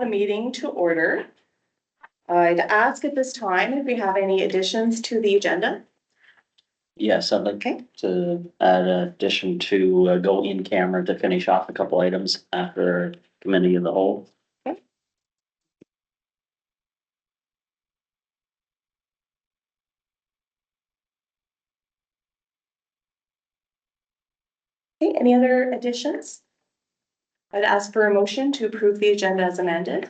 the meeting to order. I'd ask at this time if we have any additions to the agenda. Yes, I'd like Okay. to add an addition to go in camera to finish off a couple items after committee of the whole. Okay, any other additions? I'd ask for a motion to approve the agenda as amended.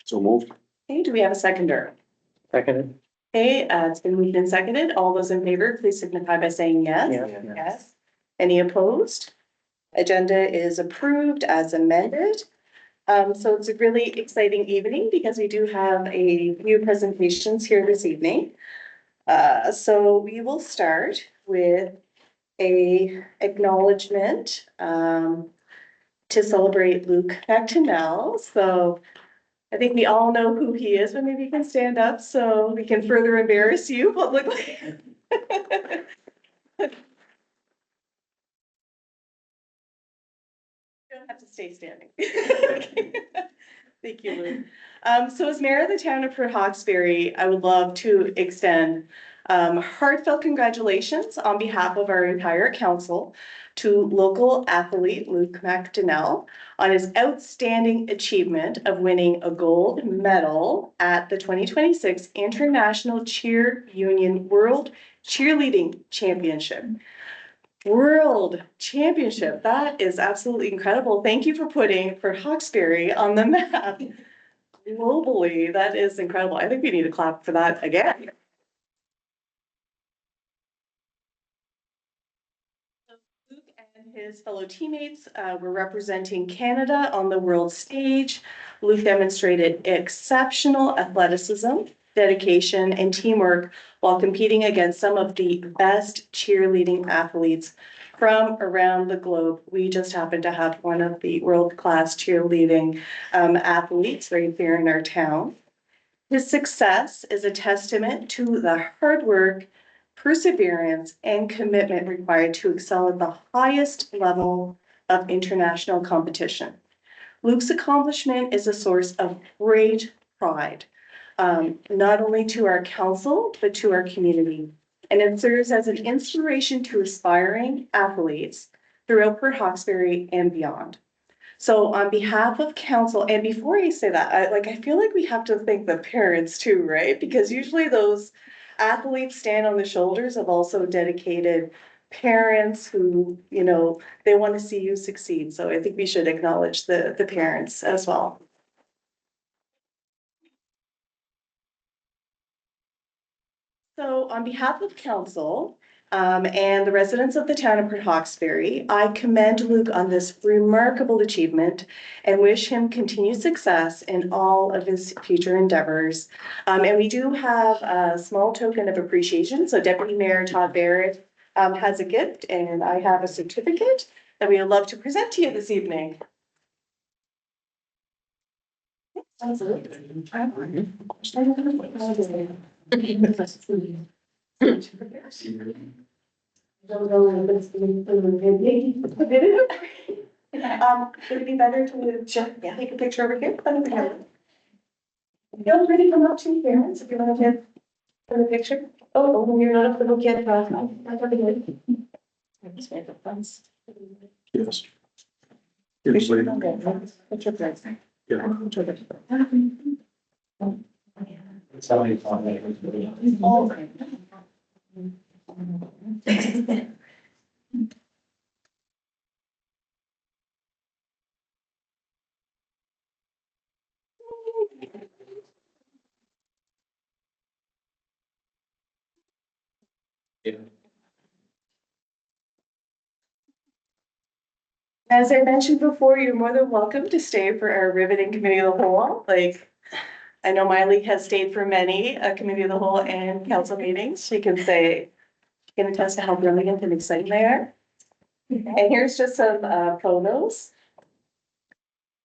So moved. Okay, do we have a seconder? Seconded. Okay, it's been moved and seconded. All those in favor, please signify by saying yes. Yes. Any opposed? Agenda is approved as amended. So it's a really exciting evening because we do have a few presentations here this evening. So we will start with a acknowledgement to celebrate Luke McTonnell. So I think we all know who he is, but maybe you can stand up so we can further embarrass you publicly. You don't have to stay standing. Thank you, Luke. So as mayor of the town of Port Hawkesbury, I would love to extend heartfelt congratulations on behalf of our entire council to local athlete Luke McTonnell on his outstanding achievement of winning a gold medal at the 2026 International Cheer Union World Cheerleading Championship. World Championship. That is absolutely incredible. Thank you for putting Port Hawkesbury on the map globally. That is incredible. I think we need to clap for that again. Luke and his fellow teammates were representing Canada on the world stage. Luke demonstrated exceptional athleticism, dedication, and teamwork while competing against some of the best cheerleading athletes from around the globe. We just happen to have one of the world-class cheerleading athletes right here in our town. His success is a testament to the hard work, perseverance, and commitment required to excel at the highest level of international competition. Luke's accomplishment is a source of great pride, not only to our council, but to our community. And it serves as an inspiration to aspiring athletes throughout Port Hawkesbury and beyond. So on behalf of council, and before I say that, I feel like we have to thank the parents too, right? Because usually those athletes stand on the shoulders of also dedicated parents who, you know, they want to see you succeed. So I think we should acknowledge the parents as well. So on behalf of council and the residents of the town of Port Hawkesbury, I commend Luke on this remarkable achievement and wish him continued success in all of his future endeavors. And we do have a small token of appreciation. So Deputy Mayor Todd Barrett has a gift, and I have a certificate that we would love to present to you this evening. Would it be better to take a picture over here? Feel free to come up to parents if you want to take for the picture. Oh, you're not a little kid. That's okay. Yes. As I mentioned before, you're more than welcome to stay for our riveting committee of the whole. Like, I know Miley has stayed for many committee of the whole and council meetings. She can attest to how brilliant and exciting they are. And here's just some photos.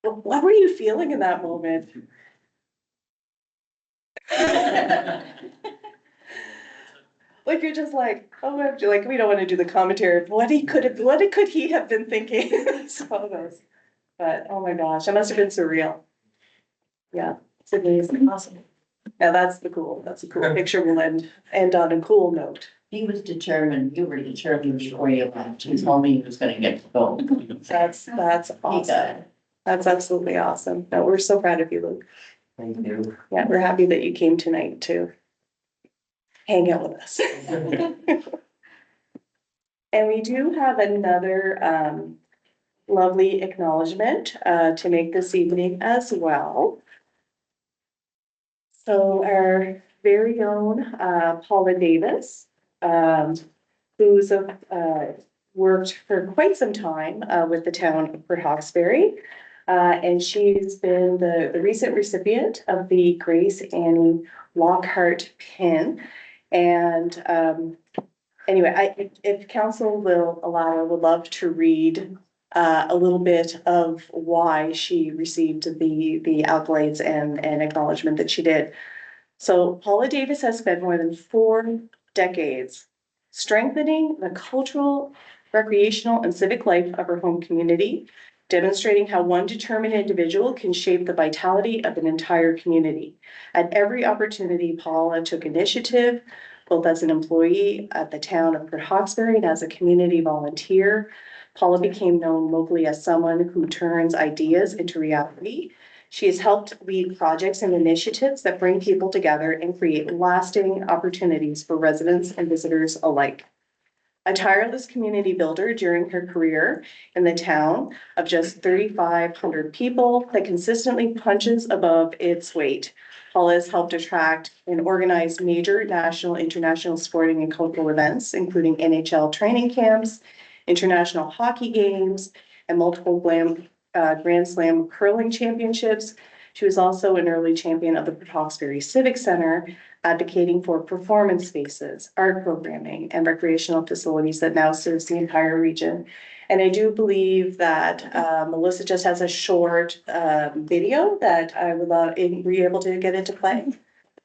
What were you feeling in that moment? Like you're just like, oh, like we don't want to do the commentary. What could he have been thinking in these photos? But oh my gosh, it must have been surreal. Yeah, it's amazing. Awesome. Yeah, that's a cool picture. We'll end on a cool note. He was determined, you were determined before you left. He told me he was gonna get to go. That's He awesome. got it. That's absolutely awesome. No, we're so proud of you, Luke. Thank you. Yeah, we're happy that you came tonight to hang out with us. And we do have another lovely acknowledgement to make this evening as well. So our very own Paula Davis, who's worked for quite some time with the town of Port Hawkesbury. And she's been the recent recipient of the Grace Annie Lockhart pin. And anyway, if council will allow, I would love to read a little bit of why she received the accolades and acknowledgement that she did. So Paula Davis has spent more than 4 decades strengthening the cultural, recreational, and civic life of her home community, demonstrating how one determined individual can shape the vitality of an entire community. At every opportunity, Paula took initiative, both as an employee at the town of Port Hawkesbury and as a community volunteer. Paula became known locally as someone who turns ideas into reality. She has helped lead projects and initiatives that bring people together and create lasting opportunities for residents and visitors alike. A tireless community builder during her career in the town of just 3,500 people that consistently punches above its weight. Paula has helped attract and organize major national, international sporting and cultural events, including NHL training camps, international hockey games, and multiple Grand Slam curling championships. She was also an early champion of the Port Hawkesbury Civic Center, advocating for performance spaces, art programming, and recreational facilities that now serves the entire region. And I do believe that Melissa just has a short video that I would love, were you able to get into play?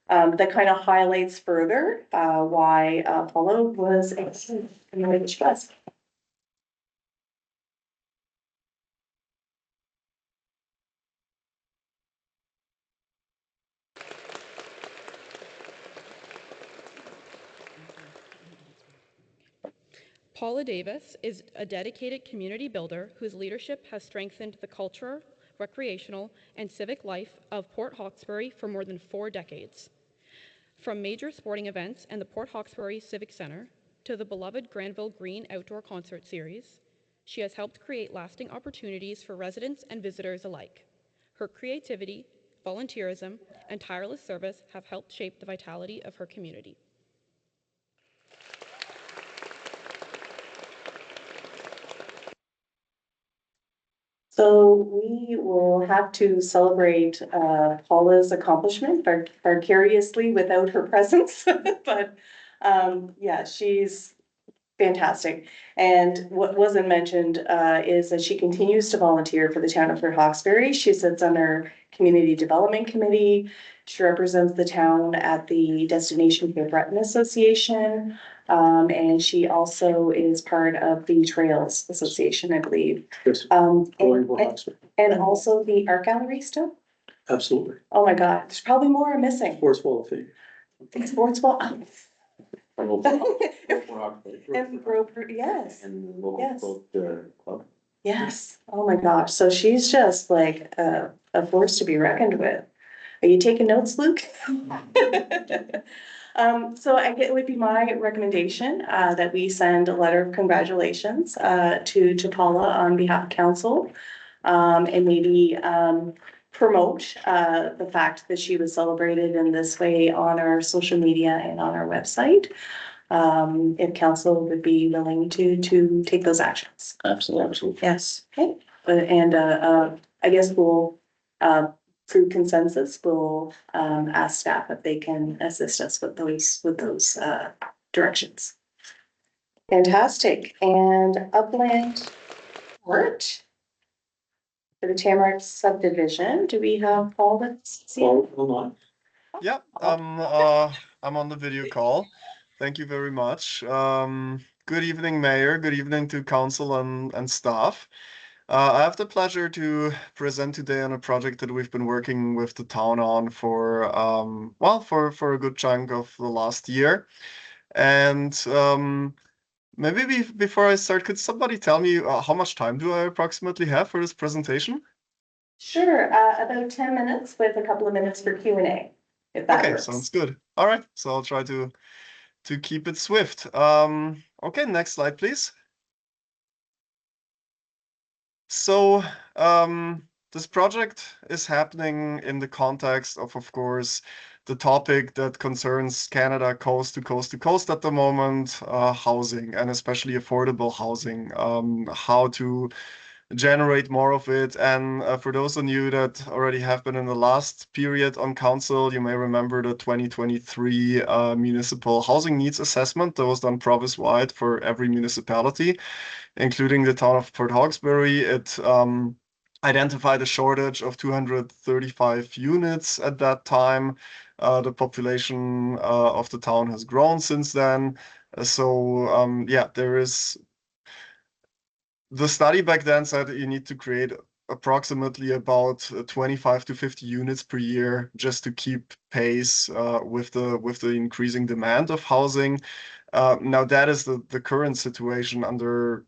That kind of highlights further why Paula was in the way that she was. Paula Davis is a dedicated community builder whose leadership has strengthened the culture, recreational, and civic life of Port Hawkesbury for more than 4 decades. From major sporting events and the Port Hawkesbury Civic Center to the beloved Granville Green Outdoor Concert Series, she has helped create lasting opportunities for residents and visitors alike. Her creativity, volunteerism, and tireless service have helped shape the vitality of her community. So we will have to celebrate Paula's accomplishment vicariously without her presence. But yeah, she's fantastic. And what wasn't mentioned is that she continues to volunteer for the town of Port Hawkesbury. She sits on our community development committee. She represents the town at the Destination Cape Breton Association. And she also is part of the Trails Association, I believe. Yes, And also the art gallery still? absolutely. Oh my God, there's probably more I'm missing. Sports Wall of Fame. Sports ball. And And Grover, yes, local Yes. club. yes. Oh my gosh. So she's just like a force to be reckoned with. Are you taking notes, Luke? So it would be my recommendation that we send a letter of congratulations to Paula on behalf of council. And maybe promote the fact that she was celebrated in this way on our social media and on our website. If council would be willing to take those actions. Absolutely. Yes. Okay. And I guess we'll through consensus, we'll ask staff if they can assist us with those directions. Fantastic. And Upland Court for the Tamarack subdivision, do we have Paul that's? Well, hold on. Yep, I'm on the video call. Thank you very much. Good evening, Mayor. Good evening to council and staff. I have the pleasure to present today on a project that we've been working with the town on for, well, for a good chunk of the last year. And maybe before I start, could somebody tell me how much time do I approximately have for this presentation? Sure, about 10 minutes with a couple of minutes for Q&A, if that Okay, works. sounds good. All right, so I'll try to keep it swift. Okay, next slide, please. So, this project is happening in the context of course, the topic that concerns Canada coast to coast to coast at the moment, housing, and especially affordable housing, how to generate more of it. And for those of you that already have been in the last period on council, you may remember the 2023 municipal housing needs assessment that was done province-wide for every municipality, including the town of Port Hawkesbury. It identified a shortage of 235 units at that time. The population of the town has grown since then. So yeah, there is. The study back then said that you need to create approximately about 25 to 50 units per year just to keep pace with the increasing demand of housing. Now that is the current situation under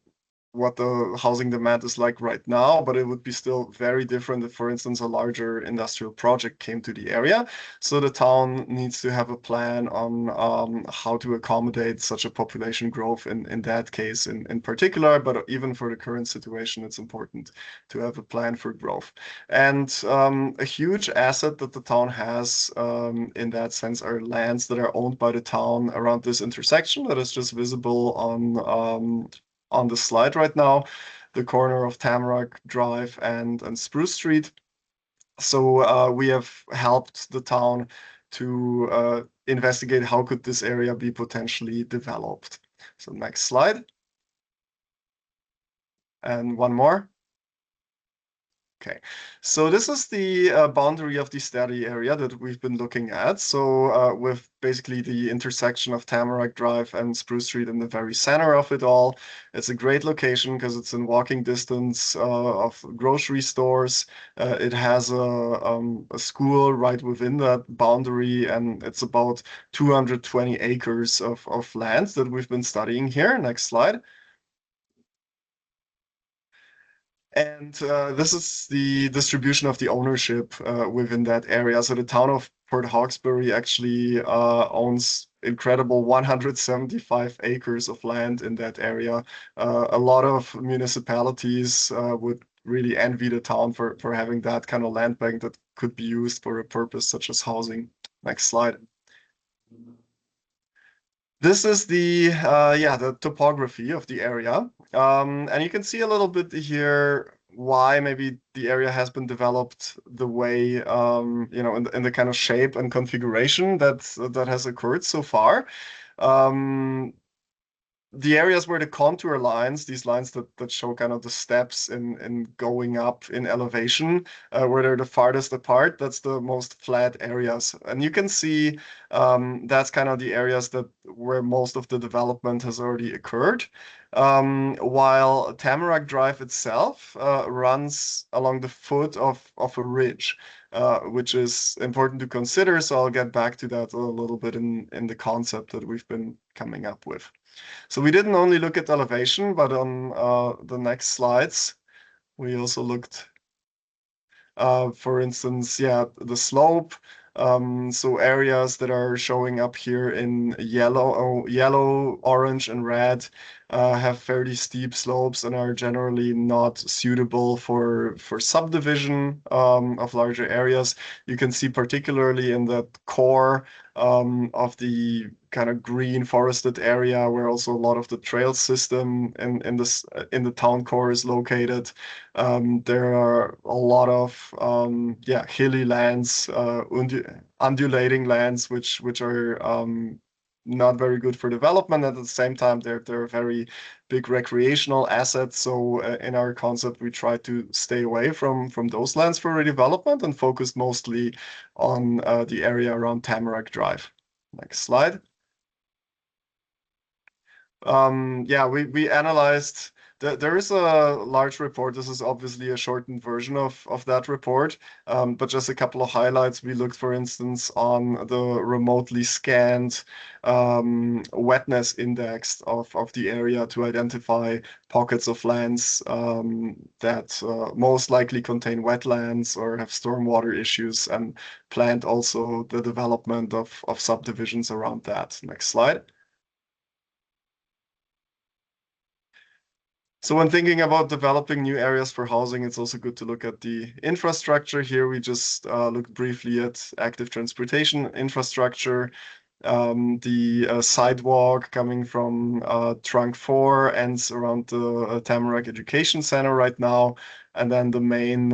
what the housing demand is like right now, but it would be still very different if, for instance, a larger industrial project came to the area. So the town needs to have a plan on how to accommodate such a population growth in that case in particular, but even for the current situation, it's important to have a plan for growth. And a huge asset that the town has in that sense are lands that are owned by the town around this intersection that is just visible on the slide right now, the corner of Tamarack Drive and Spruce Street. So we have helped the town to investigate how could this area be potentially developed. So next slide. And one more. Okay, so this is the boundary of the study area that we've been looking at. So with basically the intersection of Tamarack Drive and Spruce Street in the very center of it all. It's a great location because it's in walking distance of grocery stores. It has a school right within that boundary, and it's about 220 acres of land that we've been studying here. Next slide. And this is the distribution of the ownership within that area. So the town of Port Hawkesbury actually owns incredible 175 acres of land in that area. A lot of municipalities would really envy the town for having that kind of land bank that could be used for a purpose such as housing. Next slide. This is the topography of the area. And you can see a little bit here why maybe the area has been developed the way, in the kind of shape and configuration that has occurred so far. The areas where the contour lines, these lines that show kind of the steps in going up in elevation, where they're the farthest apart, that's the most flat areas. And you can see that's kind of the areas where most of the development has already occurred. While Tamarack Drive itself runs along the foot of a ridge, which is important to consider. So I'll get back to that a little bit in the concept that we've been coming up with. So we didn't only look at elevation, but on the next slides, we also looked, for instance, the slope. So areas that are showing up here in yellow, orange, and red have fairly steep slopes and are generally not suitable for subdivision of larger areas. You can see particularly in the core of the kind of green forested area where also a lot of the trail system in the town core is located. There are a lot of hilly lands, undulating lands, which are not very good for development. At the same time, they're very big recreational assets. So in our concept, we try to stay away from those lands for redevelopment and focus mostly on the area around Tamarack Drive. Next slide. We analyzed There is a large report. This is obviously a shortened version of that report, but just a couple of highlights. We looked, for instance, on the remotely scanned wetness index of the area to identify pockets of lands that most likely contain wetlands or have stormwater issues, and planned also the development of subdivisions around that. Next slide. So when thinking about developing new areas for housing, it's also good to look at the infrastructure. Here we just looked briefly at active transportation infrastructure. The sidewalk coming from Trunk 4 ends around the Tamarack Education Center right now. And then the main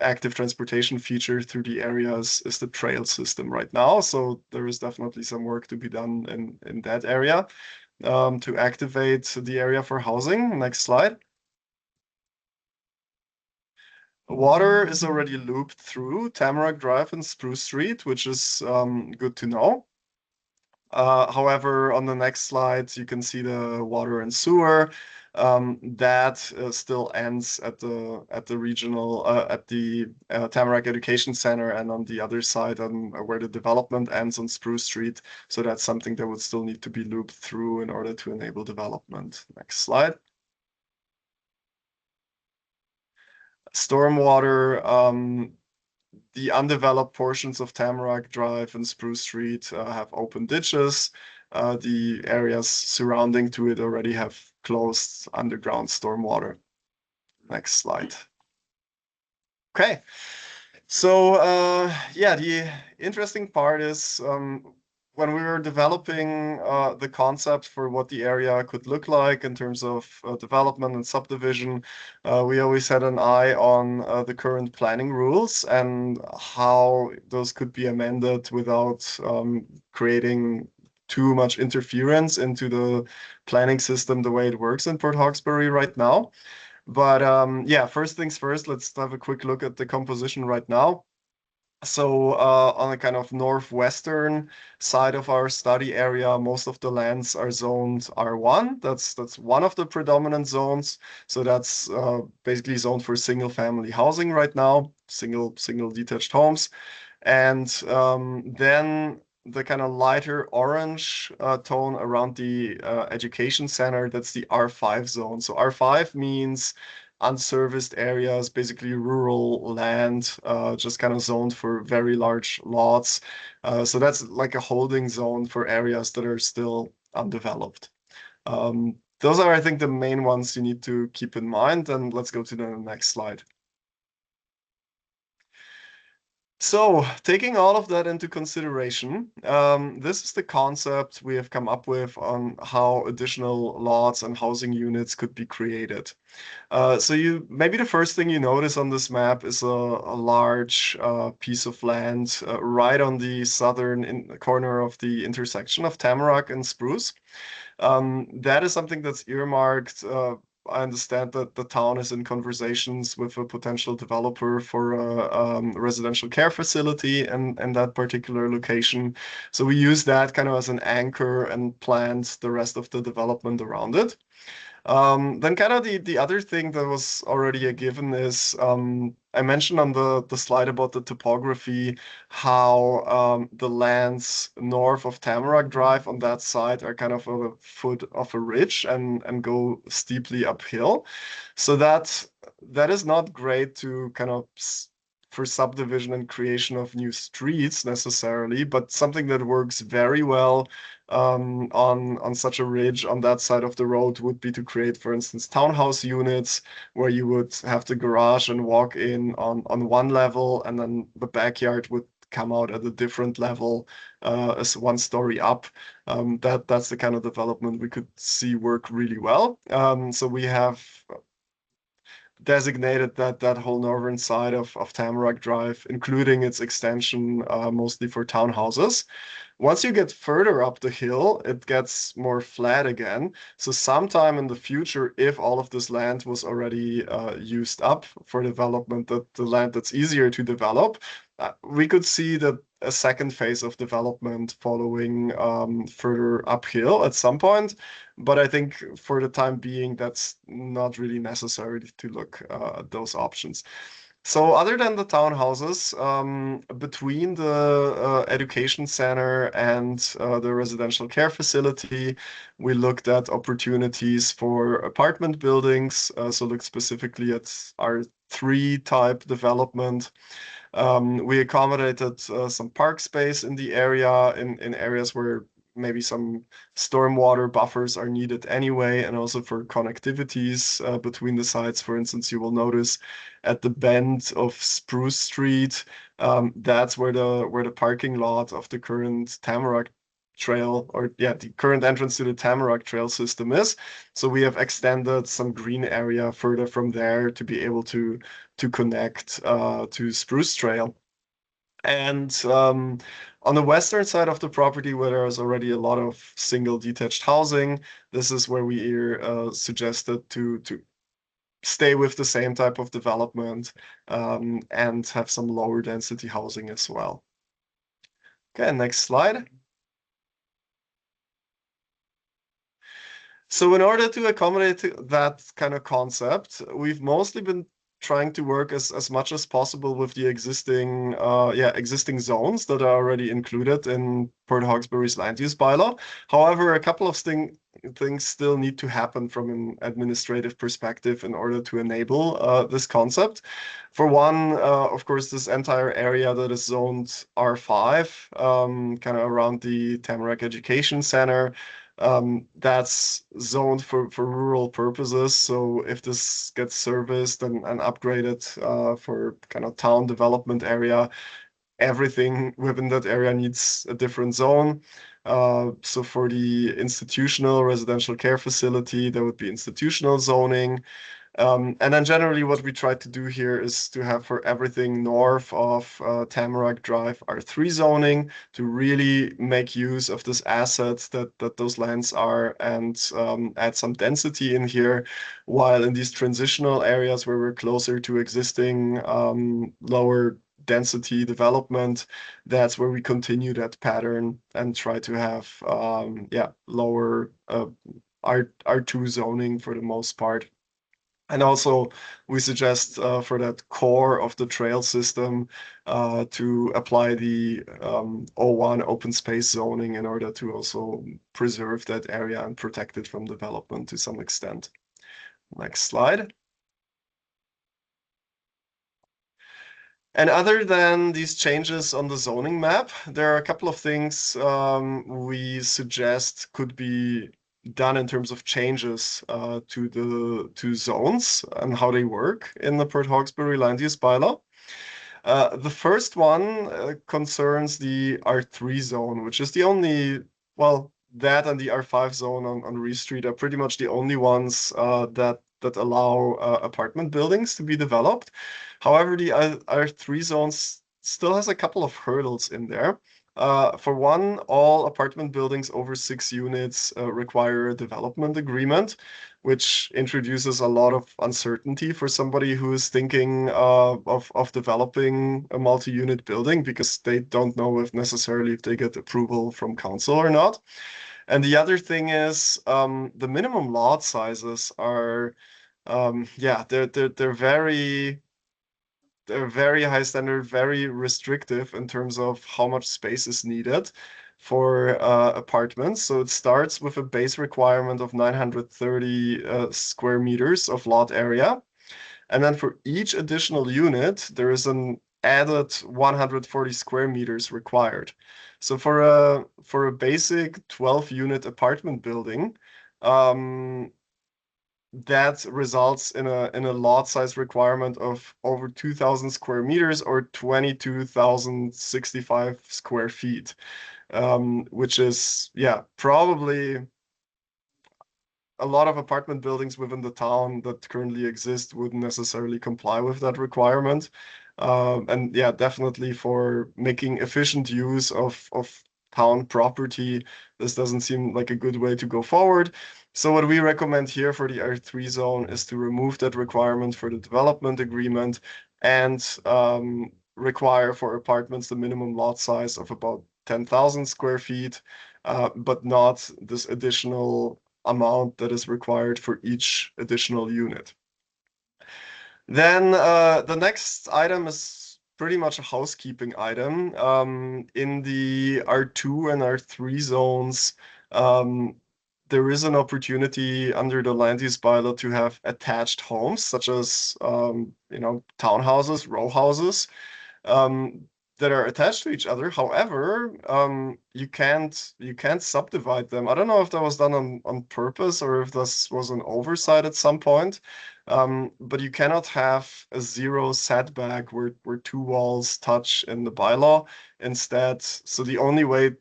active transportation feature through the areas is the trail system right now. So there is definitely some work to be done in that area to activate the area for housing. Next slide. Water is already looped through Tamarack Drive and Spruce Street, which is good to know. However, on the next slide, you can see the water and sewer. That still ends at the regional at the Tamarack Education Center, and on the other side, where the development ends on Spruce Street. So that's something that would still need to be looped through in order to enable development. Next slide. Stormwater. The undeveloped portions of Tamarack Drive and Spruce Street have open ditches. The areas surrounding to it already have closed underground stormwater. Next slide. Okay, so yeah, the interesting part is when we were developing the concept for what the area could look like in terms of development and subdivision, we always had an eye on the current planning rules and how those could be amended without creating too much interference into the planning system the way it works in Port Hawkesbury right now. But yeah, first things first, let's have a quick look at the composition right now. So on the kind of northwestern side of our study area, most of the lands are zoned R1. That's one of the predominant zones. So that's basically zoned for single family housing right now, single detached homes. And then the kind of lighter orange tone around the education center, that's the R5 zone. So R5 means unserviced areas, basically rural land, just kind of zoned for very large lots. So that's like a holding zone for areas that are still undeveloped. Those are, I think, the main ones you need to keep in mind. And let's go to the next slide. So taking all of that into consideration, this is the concept we have come up with on how additional lots and housing units could be created. So maybe the first thing you notice on this map is a large piece of land right on the southern corner of the intersection of Tamarack and Spruce. That is something that's earmarked. I understand that the town is in conversations with a potential developer for a residential care facility in that particular location. So we use that kind of as an anchor and planned the rest of the development around it. Then kind of the other thing that was already a given is I mentioned on the slide about the topography, how the lands north of Tamarack Drive on that side are kind of a foot of a ridge and go steeply uphill. So that is not great to kind of for subdivision and creation of new streets necessarily, but something that works very well on such a ridge on that side of the road would be to create, for instance, townhouse units where you would have the garage and walk in on one level, and then the backyard would come out at a different level as one story up. That's the kind of development we could see work really well. So we have designated that whole northern side of Tamarack Drive, including its extension, mostly for townhouses. Once you get further up the hill, it gets more flat again. So sometime in the future, if all of this land was already used up for development, that the land that's easier to develop, we could see that a second phase of development following further uphill at some point. But I think for the time being, that's not really necessary to look at those options. So other than the townhouses, between the education center and the residential care facility, we looked at opportunities for apartment buildings. So looked specifically at R3 type development. We accommodated some park space in the area, in areas where maybe some stormwater buffers are needed anyway, and also for connectivities between the sites. For instance, you will notice at the bend of Spruce Street, that's where the parking lot of the current Tamarack Trail, or yeah, the current entrance to the Tamarack Trail system is. So we have extended some green area further from there to be able to connect to Spruce Trail. And on the western side of the property, where there is already a lot of single detached housing, this is where we suggested to stay with the same type of development and have some lower density housing as well. Okay, next slide. So in order to accommodate that kind of concept, we've mostly been trying to work as much as possible with the existing zones that are already included in Port Hawkesbury's land use bylaw. However, a couple of things still need to happen from an administrative perspective in order to enable this concept. For one, of course, this entire area that is zoned R5, kind of around the Tamarack Education Center, that's zoned for rural purposes. So if this gets serviced and upgraded for kind of town development area, everything within that area needs a different zone. So for the institutional residential care facility, there would be institutional zoning. And then generally what we try to do here is to have for everything north of Tamarack Drive R3 zoning, to really make use of this asset that those lands are, and add some density in here, while in these transitional areas where we're closer to existing lower density development, that's where we continue that pattern and try to have lower R2 zoning for the most part. And also, we suggest for that core of the trail system to apply the O1 open space zoning in order to also preserve that area and protect it from development to some extent. Next slide. And other than these changes on the zoning map, there are a couple of things we suggest could be done in terms of changes to the two zones and how they work in the Port Hawkesbury land use bylaw. The first one concerns the R3 zone, which is the only, well, that and the R5 zone on Reeve Street are pretty much the only ones that allow apartment buildings to be developed. However, the R3 zones still has a couple of hurdles in there. For one, all apartment buildings over 6 units require a development agreement, which introduces a lot of uncertainty for somebody who is thinking of developing a multi-unit building, because they don't know if necessarily if they get approval from council or not. And the other thing is the minimum lot sizes are, they're very high standard, very restrictive in terms of how much space is needed for apartments. So it starts with a base requirement of 930 square meters of lot area. And then for each additional unit, there is an added 140 square meters required. So for a basic 12-unit apartment building, that results in a lot size requirement of over 2,000 square meters or 22,065 square feet, which is, probably a lot of apartment buildings within the town that currently exist wouldn't necessarily comply with that requirement. And definitely for making efficient use of town property, this doesn't seem like a good way to go forward. So what we recommend here for the R3 zone is to remove that requirement for the development agreement and require for apartments the minimum lot size of about 10,000 square feet, but not this additional amount that is required for each additional unit. Then the next item is pretty much a housekeeping item. In the R2 and R3 zones, there is an opportunity under the land use bylaw to have attached homes, such as townhouses, row houses, that are attached to each other. However, you can't subdivide them. I don't know if that was done on purpose or if this was an oversight at some point. But you cannot have a zero setback where two walls touch in the bylaw. Instead, so the only way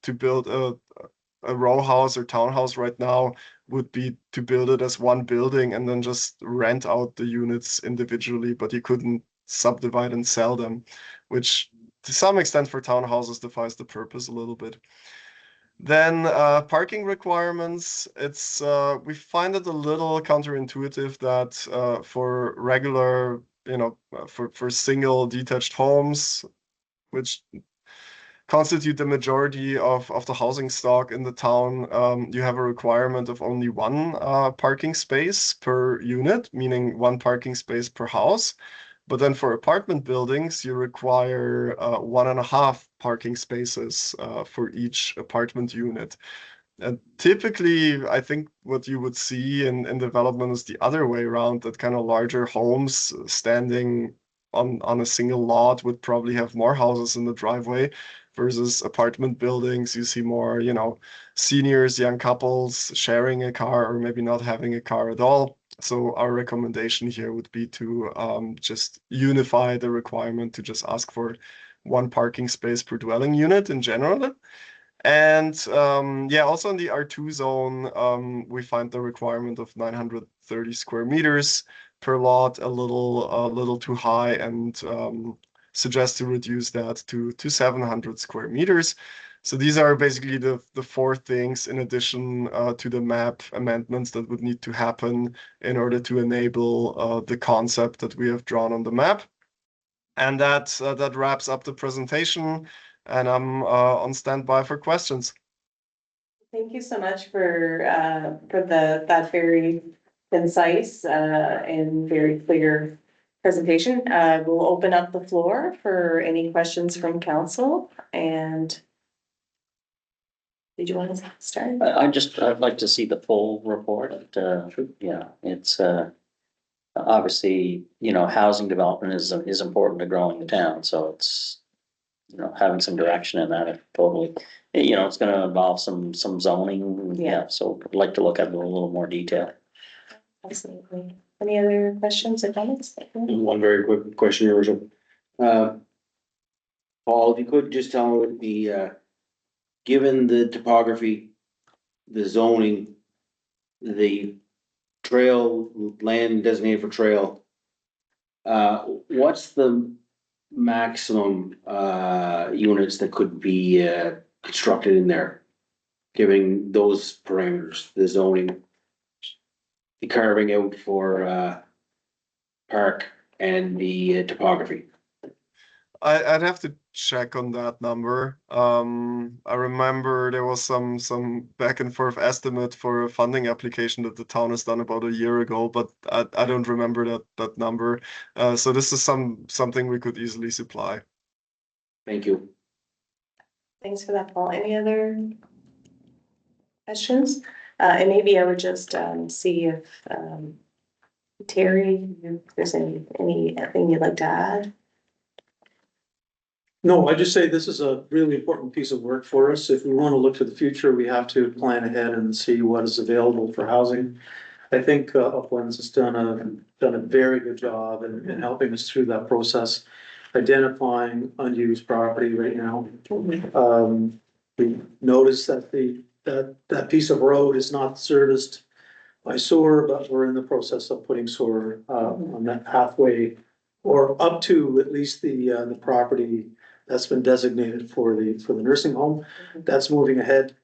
to build a row house or townhouse right now would be to build it as one building and then just rent out the units individually, but you couldn't subdivide and sell them, which to some extent for townhouses defies the purpose a little bit. Then parking requirements, it's we find it a little counterintuitive that for regular, for single detached homes, which constitute the majority of the housing stock in the town, you have a requirement of only one parking space per unit, meaning one parking space per house. But then for apartment buildings, you require 1.5 parking spaces for each apartment unit. And typically, I think what you would see in development is the other way around, that kind of larger homes standing on a single lot would probably have more houses in the driveway versus apartment buildings. You see more, seniors, young couples sharing a car or maybe not having a car at all. So our recommendation here would be to just unify the requirement to just ask for one parking space per dwelling unit in general. And also in the R2 zone, we find the requirement of 930 square meters per lot a little too high, and suggest to reduce that to 700 square meters. So these are basically the 4 things in addition to the map amendments that would need to happen in order to enable the concept that we have drawn on the map. And that wraps up the presentation, and I'm on standby for questions. Thank you so much for that very concise and very clear presentation. We'll open up the floor for any questions from council. And did you want to start? I'd like to see the full report. It's obviously, housing development is important to growing the town, so it's, having some direction in that, totally. It's gonna involve some zoning, so I'd like to look at it in a little more detail. Absolutely. Any other questions or comments? One very quick question, Your Worship. Paul, if you could just tell me, given the topography, the zoning, the trail, land designated for trail, what's the maximum units that could be constructed in there, given those parameters, the zoning, the carving out for park and the topography? I'd have to check on that number. I remember there was some back and forth estimate for a funding application that the town has done about a year ago, but I don't remember that number. So this is something we could easily supply. Thank you. Thanks for that, Paul. Any other questions? And maybe I would just see if Terry, if there's anything you'd like to add. No, I just say this is a really important piece of work for us. If we want to look to the future, we have to plan ahead and see what is available for housing. I think Uplands has done a very good job in helping us through that process, identifying unused property right now. We noticed that that piece of road is not serviced by sewer, but we're in the process of putting sewer on that pathway, or up to at least the property that's been designated for the nursing home. That's moving ahead.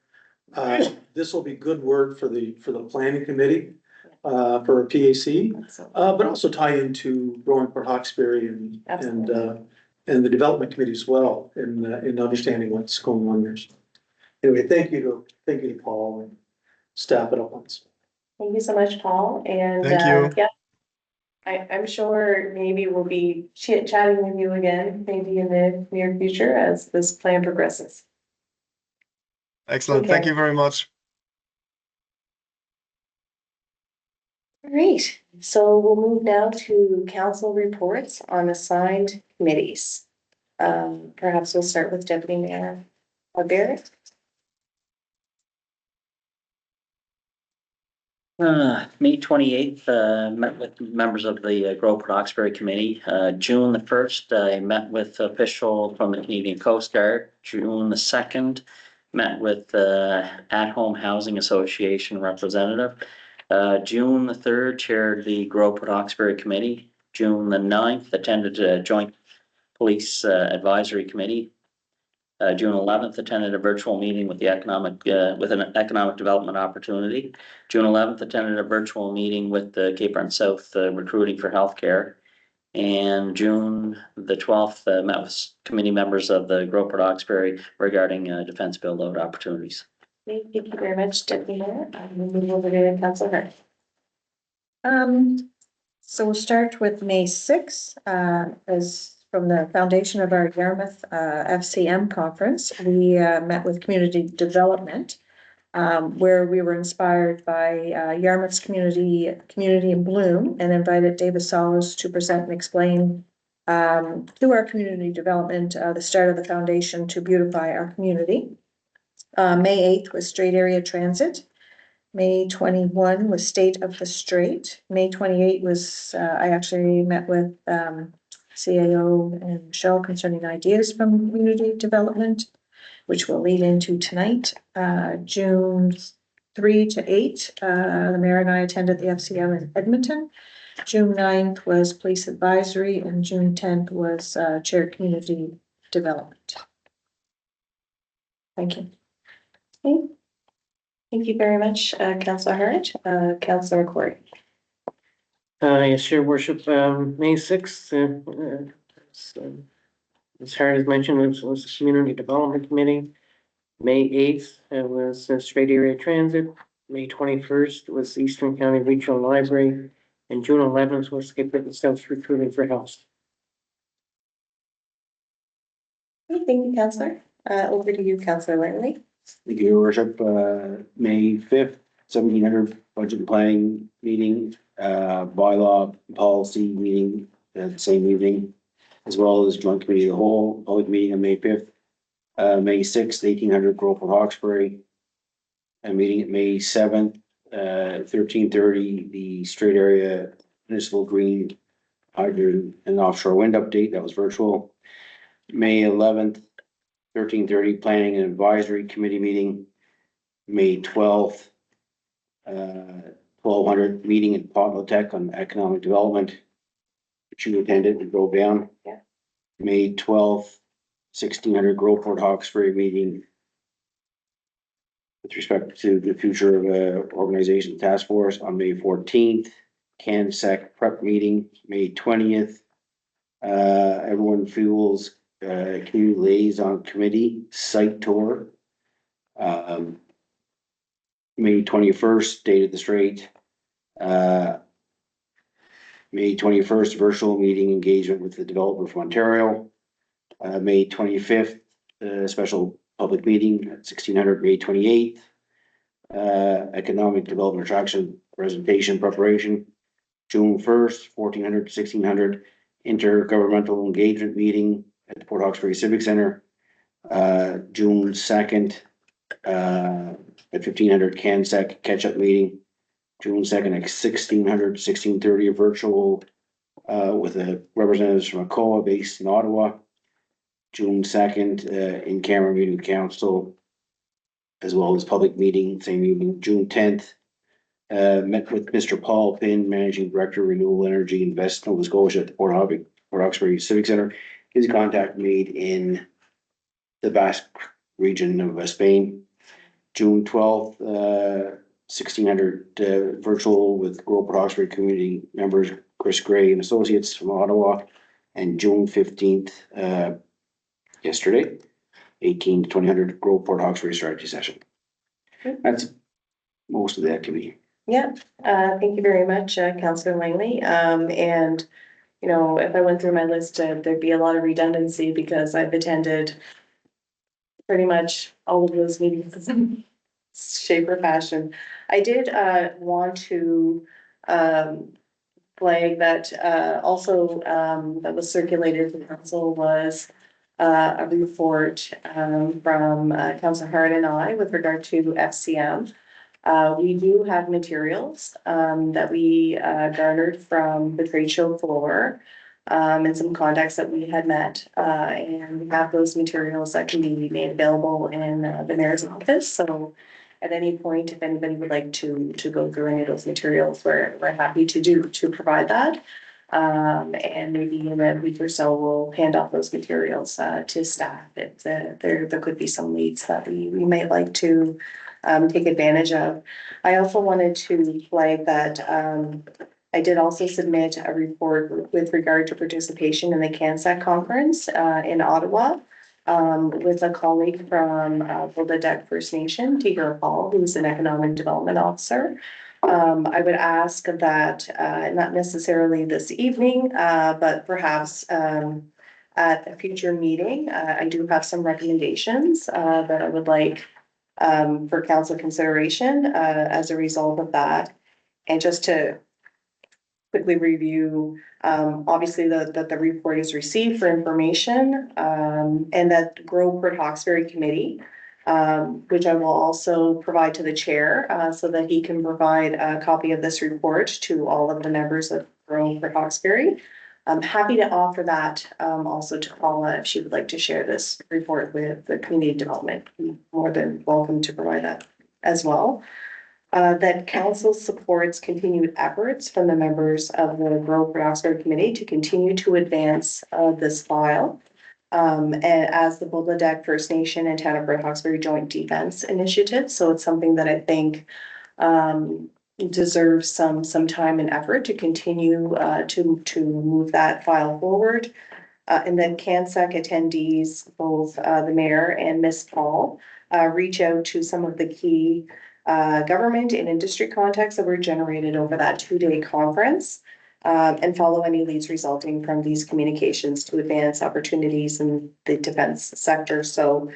This will be good work for the planning committee, for a PAC, but also tie into growing Port Hawkesbury and and the development committee as well in understanding what's going on there. Anyway, thank you to Paul and staff at Uplands. Thank you so much, Paul, and, Thank you. yeah. I'm sure maybe we'll be chatting with you again, maybe in the near future as this plan progresses. Excellent. Thank Okay. you very much. All right, so we'll move now to council reports on assigned committees. Perhaps we'll start with Deputy Mayor Barrett. May 28th, met with members of the Grow Roxbury Committee. June the 1st, I met with official from the Canadian Coast Guard. June the 2nd, met with At Home Housing Association representative. June the 3rd, chaired the Grow Roxbury Committee. June the 9th, attended a joint police advisory committee. June 11th, attended a virtual meeting with the with an economic development opportunity. June 11th, attended a virtual meeting with the Cape Breton South recruiting for healthcare. And June the 12th, met with committee members of the Grow Roxbury regarding defense build-out opportunities. Thank you very much, Deputy Mayor. We'll move over to Councilor Hurd. So we'll start with May 6th, as from the foundation of our Yarmouth FCM conference. We met with community development, where we were inspired by Yarmouth's community in bloom, and invited David Solos to present and explain through our community development the start of the foundation to beautify our community. May 8th was Strait Area Transit. May 21 was State of the Strait. May 28 was, I actually met with CAO and Michelle concerning ideas from community development, which will lead into tonight. June 3 to 8, the mayor and I attended the FCM in Edmonton. June 9th was police advisory, and June 10th was chair community development. Thank you. Okay. Thank you very much, Councilor Hurd. Councilor Corey. Yes, your worship, May 6th, as Hart has mentioned, was the Community Development Committee. May 8th, was Strait Area Transit. May 21st was the Eastern County Regional Library, and June 11th was Cape Breton South Recruiting for Health. Okay, thank you, Councilor. Over to you, Councilor Langley. Thank you, Your Worship. May 5th, 1700 budget and planning meeting, bylaw policy meeting the same evening, as well as joint committee of the whole public meeting on May 5th. May 6th, 1800 Grove for Hawkesbury. A meeting at May 7th, 1330, the Strait Area Municipal Green Hydrogen and Offshore Wind Update. That was virtual. May 11th, 1330 Planning and Advisory Committee meeting. May 12th, 1200 meeting in Pontlotek on economic development, which you attended and drove down. Yeah. May 12th, 1600 Groveport Hawkesbury meeting with respect to the future of organization task force. On May 14th, CanSec prep meeting. May 20th, Everyone Fuels community liaison committee site tour. May 21st, State of the Strait. May 21st, virtual meeting engagement with the developer from Ontario. May 25th, special public meeting at 1600. May 28th, economic development attraction presentation preparation. June 1st, 1400 to 1600, intergovernmental engagement meeting at the Port Hawkesbury Civic Center. June 2nd, at 1500 CanSec catch-up meeting. June 2nd at 1600, 1630, a virtual with a representatives from ACOA based in Ottawa. June 2nd, in camera meeting with council, as well as public meeting, same evening. June 10th, met with Mr. Paul Pinn, Managing Director, Renewable Energy Invest Nova Scotia at the Port Hawkesbury Civic Center. His contact made in the Basque region of Spain. June 12th, 1600 virtual with Grow Hawkesbury community members, Chris Gray and Associates from Ottawa. And June 15th, yesterday, 18 to 2000 Grove Port Hawkesbury strategy session. That's most of the activity. Yeah, thank you very much, Councillor Langley. And, you know, if I went through my list, there'd be a lot of redundancy because I've attended pretty much all of those meetings in some shape or fashion. I did, want to, flag that, also, that was circulated to council was, a report, from, Councillor Hart and I with regard to FCM. We do have materials that we garnered from the trade show floor and some contacts that we had met. And we have those materials that can be made available in the mayor's office. So at any point, if anybody would like to go through any of those materials, we're happy to provide that. And maybe in a week or so, we'll hand off those materials to staff. If there could be some leads that we might like to take advantage of. I also wanted to flag that I did also submit a report with regard to participation in the CanSec conference in Ottawa with a colleague from Boulder First Nation, Tiger Hall, who's an economic development officer. I would ask that not necessarily this evening, but perhaps at a future meeting, I do have some recommendations that I would like for council consideration as a result of that. And just to quickly review, obviously that the report is received for information and that Grove Port Hawkesbury Committee, which I will also provide to the chair so that he can provide a copy of this report to all of the members of Grove Port Hawkesbury. I'm happy to offer that also to Paula if she would like to share this report with the community development. More than welcome to provide that as well. That council supports continued efforts from the members of the Grove Port Hawkesbury Committee to continue to advance this file and as the Boulder First Nation and Town of Port Hawkesbury Joint Defense Initiative. So it's something that I think deserves some time and effort to continue to move that file forward. And then CanSec attendees, both the mayor and Ms. Paul, reach out to some of the key government and industry contacts that were generated over that 2-day conference and follow any leads resulting from these communications to advance opportunities in the defense sector. So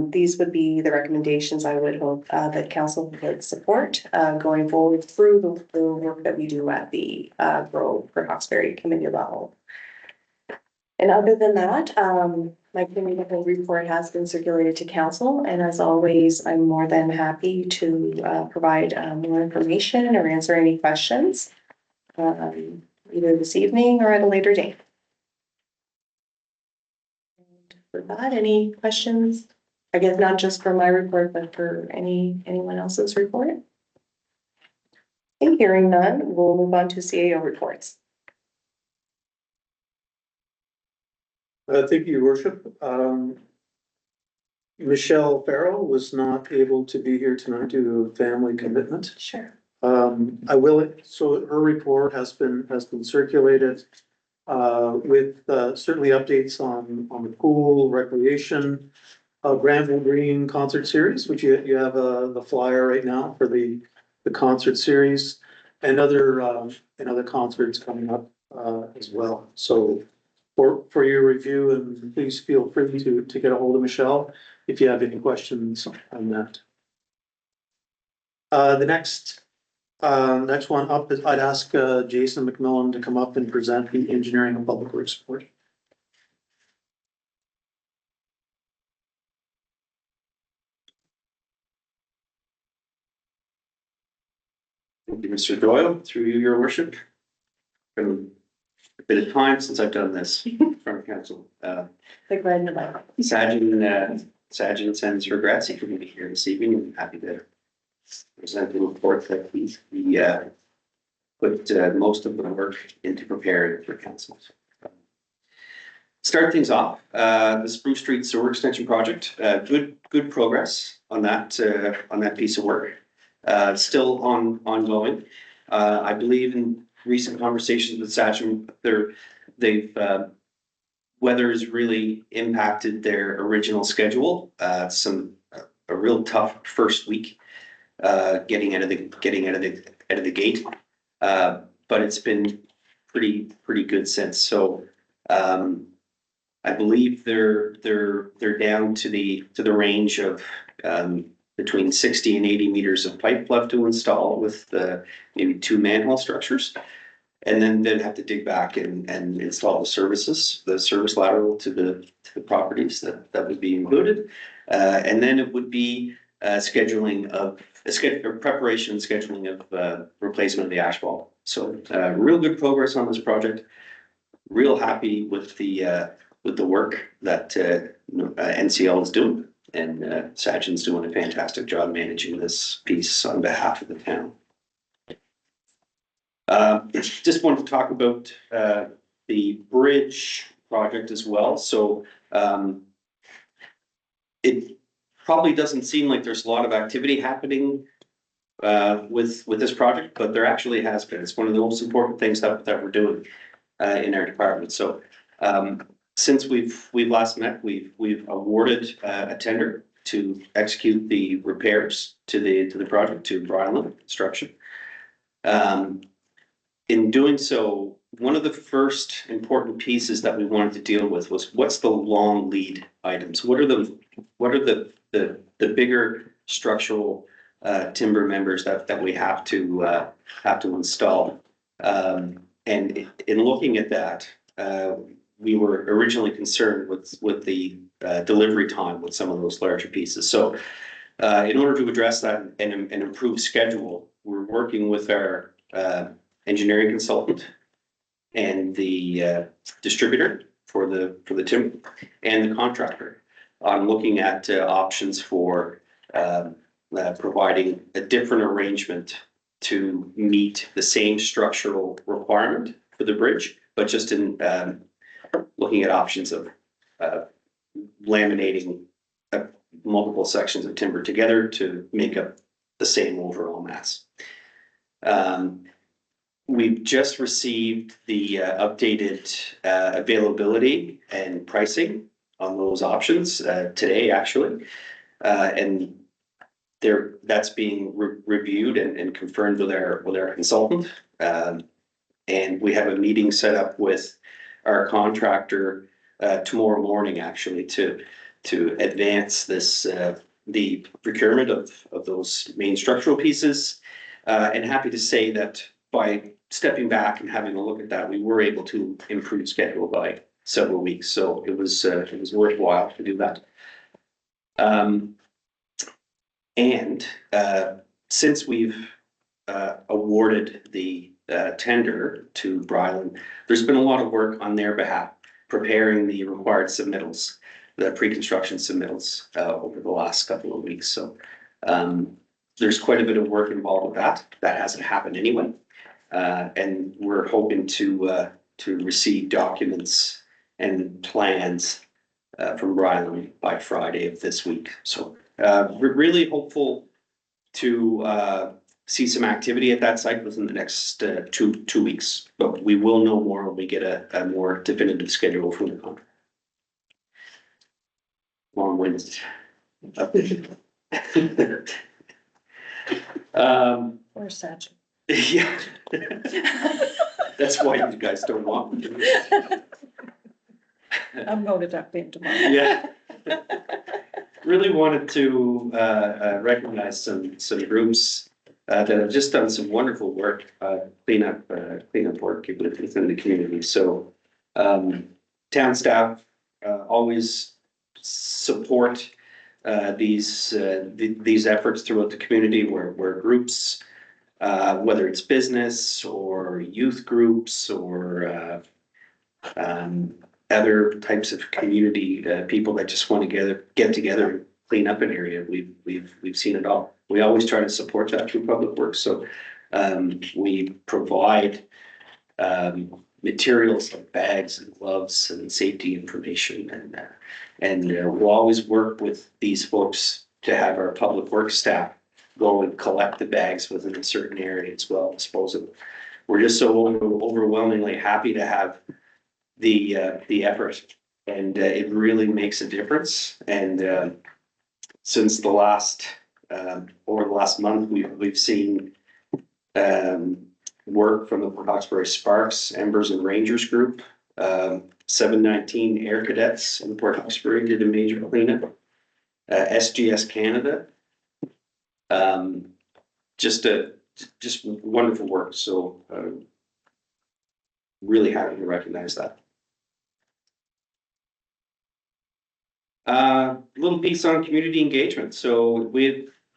these would be the recommendations I would hope that council would support going forward through the work that we do at the Grove Port Hawkesbury Committee level. And other than that, my committee report has been circulated to council, and as always, I'm more than happy to provide more information or answer any questions either this evening or at a later date. And for that, any questions? I guess not just for my report, but for anyone else's report. In hearing none, we'll move on to CAO reports. Thank you, Your Worship. Michelle Farrell was not able to be here tonight due to a family commitment. Sure. So her report has been circulated with certainly updates on the pool, recreation, Granville Green concert series, which you have the flyer right now for the concert series and other concerts coming up as well. So for your review, and please feel free to get a hold of Michelle if you have any questions on that. The next one up is I'd ask Jason McMillan to come up and present the engineering and public works report. Thank you, Mr. Doyle, through you, Your Worship. Been a bit of time since I've done this in front of council. Sajin sends regrets. He couldn't be here this evening. I'm happy to present the report that we put most of the work into preparing for council. Start things off. The Spruce Street Sewer Extension Project. Good progress on that piece of work. Still ongoing. I believe in recent conversations with Sachin, they've weather's really impacted their original schedule. A real tough first week, getting out of the gate. But it's been pretty good since. So, I believe they're down to the range of, between 60 and 80 meters of pipe left to install with maybe 2 manhole structures. And then they'd have to dig back and install the service lateral to the properties that would be included. And then it would be preparation and scheduling of replacement of the asphalt. So real good progress on this project. Real happy with the work that NCL is doing, and Sachin's doing a fantastic job managing this piece on behalf of the town. Just wanted to talk about the bridge project as well. So it probably doesn't seem like there's a lot of activity happening with this project, but there actually has been. It's one of the most important things that we're doing in our department. So since we've last met, we've awarded a tender to execute the repairs to the project, to Bryland Construction. In doing so, one of the first important pieces that we wanted to deal with was what's the long lead items? What are the bigger structural timber members that we have to install? And in looking at that, we were originally concerned with the delivery time with some of those larger pieces. So in order to address that and improve schedule, we're working with our engineering consultant and the distributor for the timber and the contractor on looking at options for providing a different arrangement to meet the same structural requirement for the bridge, but just in looking at options of laminating multiple sections of timber together to make up the same overall mass. We've just received the updated availability and pricing on those options today, actually. And that's being reviewed and confirmed with our consultant. And we have a meeting set up with our contractor tomorrow morning, actually, to advance this the procurement of those main structural pieces. And happy to say that by stepping back and having a look at that, we were able to improve schedule by several weeks. So it was worthwhile to do that. And since we've awarded the tender to Bryland, there's been a lot of work on their behalf, preparing the required submittals, the pre-construction submittals over the last couple of weeks. So there's quite a bit of work involved with that. That hasn't happened anyway. And we're hoping to receive documents and plans from Bryland by Friday of this week. So we're really hopeful to see some activity at that site within the next two weeks. But we will know more when we get a more definitive schedule from the contract. Long-winded. Or Sachin. Yeah. That's why you guys don't want me to. I'm noted up in tomorrow. Yeah. Really wanted to recognize some groups that have just done some wonderful work, cleanup work within the community. So town staff always support these efforts throughout the community where groups, whether it's business or youth groups or other types of community people that just want to get together and clean up an area. We've seen it all. We always try to support that through Public Works. So we provide materials like bags and gloves and safety information, and we'll always work with these folks to have our Public Works staff go and collect the bags within a certain area as well, dispose of them. We're just so overwhelmingly happy to have the effort And it really makes a difference. And since the last, over the last month, we've seen work from the Port Hawkesbury Sparks, Embers and Rangers group. 719 Air Cadets in Port Hawkesbury did a major cleanup. SGS Canada. Just wonderful work. So really happy to recognize that. Little piece on community engagement. So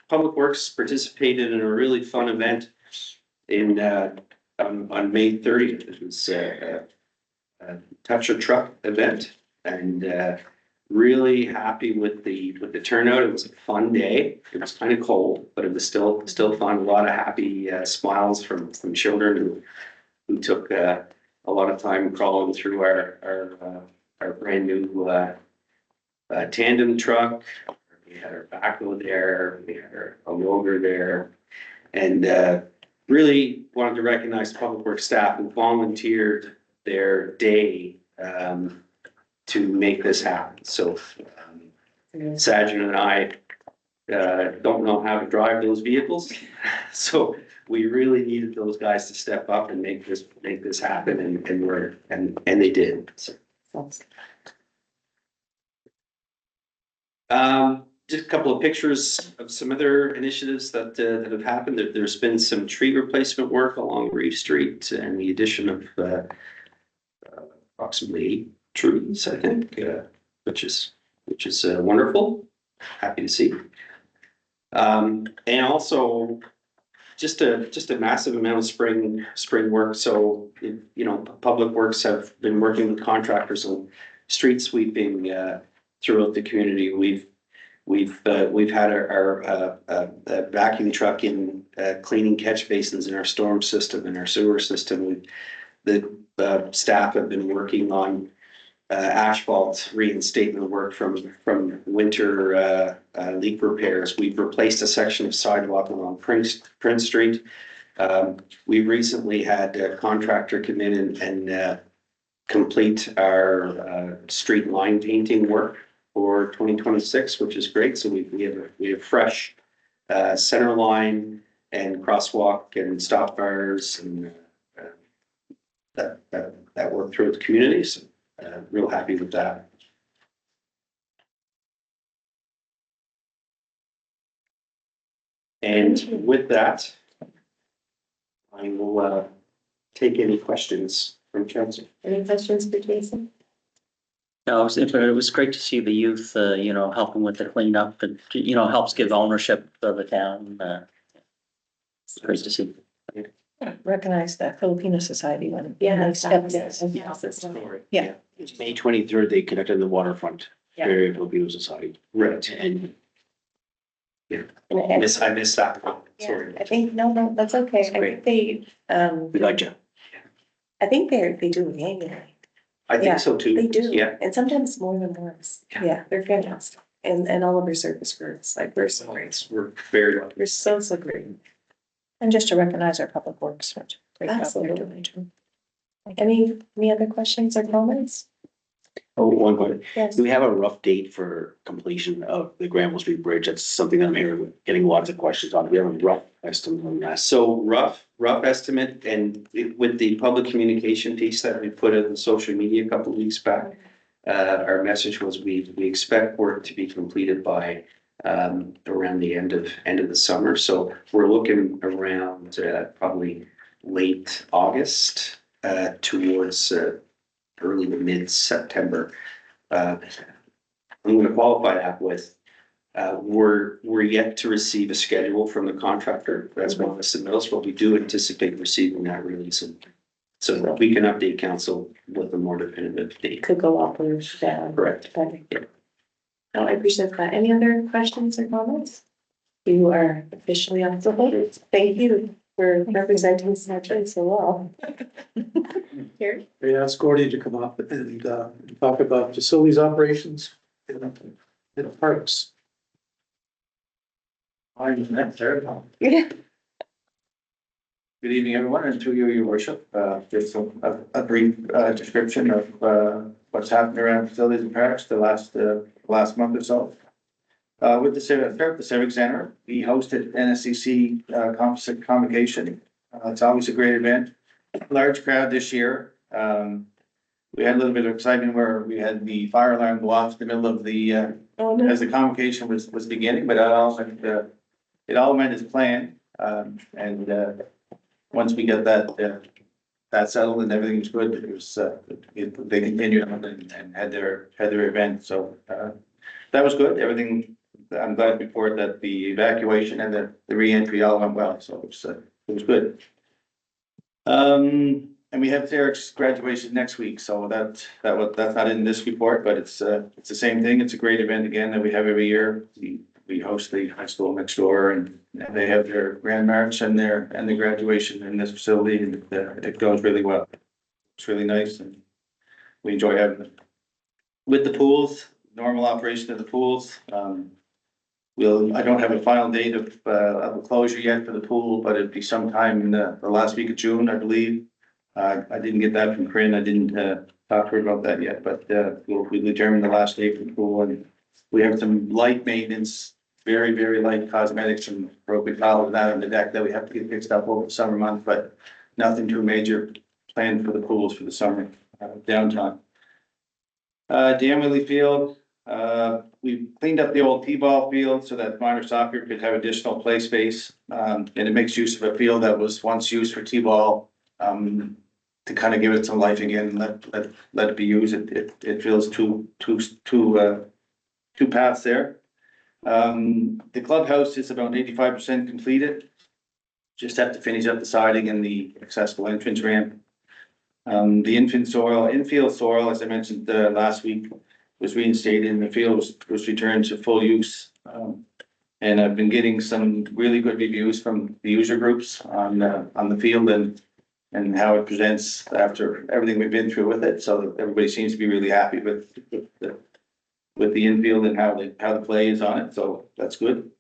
Public Works participated in a really fun event on May 30th. It was a Touch a Truck event, and really happy with the turnout. It was a fun day. It was kind of cold, but it was still fun. A lot of happy smiles from children who took a lot of time crawling through our brand new tandem truck. We had our backhoe there. We had our loader there, and really wanted to recognize the Public Works staff who volunteered their day to make this happen. So Sajid and I don't know how to drive those vehicles, so we really needed those guys to step up and make this happen, and they did. So. Just a couple of pictures of some other initiatives that have happened. There's been some tree replacement work along Reeve Street and the addition of approximately 8 trees, I think, which is wonderful. Happy to see. And also just a massive amount of spring work. So Public Works have been working with contractors on street sweeping throughout the community. We've had our vacuum truck in cleaning catch basins in our storm system and our sewer system. The staff have been working on asphalt reinstatement work from winter leak repairs. We've replaced a section of sidewalk along Prince Street. We recently had a contractor come in and complete our street line painting work for 2026, which is great. So we have fresh center line and crosswalk and stop bars and that work throughout the community. So real happy with that. And with that, I will take any questions from council. Any questions for Jason? No, it was great to see the youth, helping with the cleanup and, helps give ownership of the town. It's great to see. Recognize that Filipino Society one. Yeah, Nice that step. was- Yeah. It's May 23rd, they conducted the waterfront area of Filipino Society. Right. And I missed that one. Yeah, Sorry. I think, no, that's okay. I think they, we got you. I think they do it annually. I think so too. They do. Yeah. And sometimes more than once. Yeah. Yeah, they're fantastic. And all of our service groups, like we're so great. We're very lucky. We're so great. And just to recognize our public works. Which great job they're Absolutely. doing too. Any other questions or comments? Oh, one question. Yes. Do we have a rough date for completion of the Granville Street Bridge? That's something that I'm hearing, getting lots of questions on. Do we have a rough estimate on that? So rough estimate, and with the public communication piece that we put in social media a couple of weeks back, our message was we expect work to be completed by around the end of the summer. So we're looking around probably late August towards early to mid-September. I'm going to qualify that with we're yet to receive a schedule from the contractor. That's one of the submittals, but we do anticipate receiving that really soon. So we can update council with a more definitive date. Could go up or down. Correct. Depending. Yeah. No, I appreciate that. Any other questions or comments? You are officially off the hold. Thank you for representing Snapchat so well. Here. We asked Gordy to come up and talk about facilities operations in parks. I'm not there. Yeah. Good evening, everyone, and to you, your worship. Just a brief description of what's happened around facilities and parks the last month or so. With the Civic Center, we hosted NSCC convocation. It's always a great event. Large crowd this year. We had a little bit of excitement where we had the fire alarm go off in the middle of the, Oh, no. as the convocation was beginning, but it all went as planned. Once we got that settled and everything was good, it was, they continued on and had their event, so, that was good, everything, I'm glad to report that the evacuation and the re-entry all went well, so it was good. And we have Derek's graduation next week, so that's not in this report, but it's the same thing, it's a great event again that we have every year. We host the high school next door and they have their grand march and their graduation in this facility and it goes really well. It's really nice and we enjoy having it. With the pools, normal operation of the pools, I don't have a final date of a closure yet for the pool, but it'd be sometime in the last week of June, I believe. I didn't get that from Corinne, I didn't talk to her about that yet, but we'll determine the last day for the pool and we have some light maintenance, very, very light cosmetics and broken tile and that on the deck that we have to get fixed up over the summer month, but nothing too major planned for the pools for the summer downtime. Dan Willey Field, we cleaned up the old T-ball field so that minor soccer could have additional play space. And it makes use of a field that was once used for T-ball, to kind of give it some life again, let it be used. It fills two paths there. The clubhouse is about 85% completed. Just have to finish up the siding and the accessible entrance ramp. The infield soil, as I mentioned last week, was reinstated and the field was returned to full use. And I've been getting some really good reviews from the user groups on the field and how it presents after everything we've been through with it. So everybody seems to be really happy with the infield and how the play is on it. So that's good.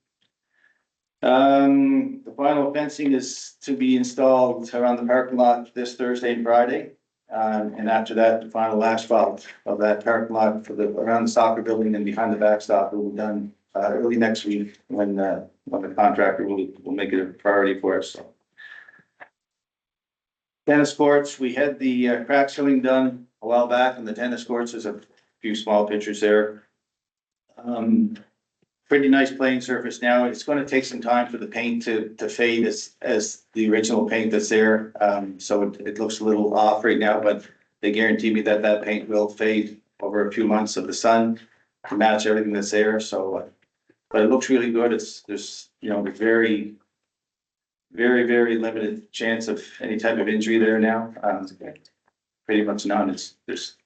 The final fencing is to be installed around the parking lot this Thursday and Friday. And after that, the final asphalt of that parking lot around the soccer building and behind the backstop will be done early next week when the contractor will make it a priority for us. So. Tennis courts, we had the crack sealing done a while back and the tennis courts, there's a few small pictures there. Pretty nice playing surface now. It's going to take some time for the paint to fade as the original paint that's there. So it looks a little off right now, but they guarantee me that paint will fade over a few months of the sun to match everything that's there. So, but it looks really good. There's very, very, very limited chance of any type of injury there now. Pretty much none.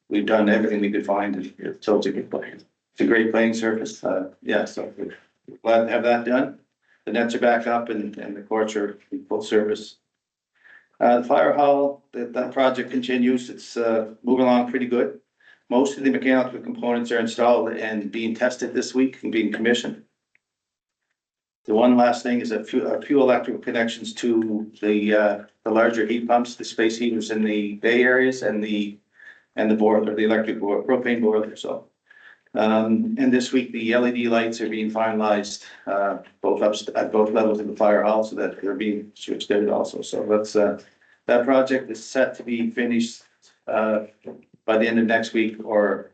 We've done everything we could find and it's a good play. It's a great playing surface. Yeah, so we're glad to have that done. The nets are back up and the courts are in full service. The fire hall, that project continues. It's moving along pretty good. Most of the mechanical components are installed and being tested this week and being commissioned. The one last thing is a few electrical connections to the larger heat pumps, the space heaters in the bay areas and the boiler, the electric propane boiler. So. And this week, the LED lights are being finalized, both at both levels of the fire hall, so that they're being switched out also. So that's, that project is set to be finished, by the end of next week or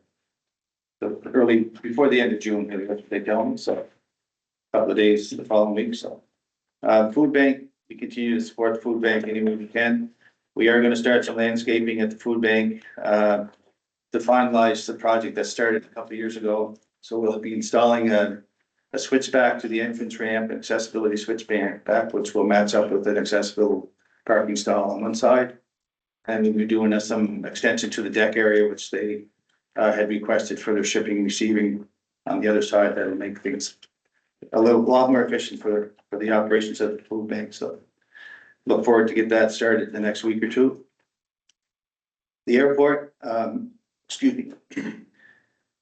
before the end of June, really, that's what they tell me. So a couple of days the following week. So, food bank, we continue to support the food bank any way we can. We are going to start some landscaping at the food bank, to finalize the project that started a couple of years ago. So we'll be installing a switchback to the entrance ramp, accessibility switchback, which will match up with an accessible parking stall on one side. And we'll be doing some extension to the deck area, which they had requested for their shipping and receiving on the other side. That'll make things a lot more efficient for the operations of the food bank. So look forward to get that started in the next week or two. The airport, excuse me,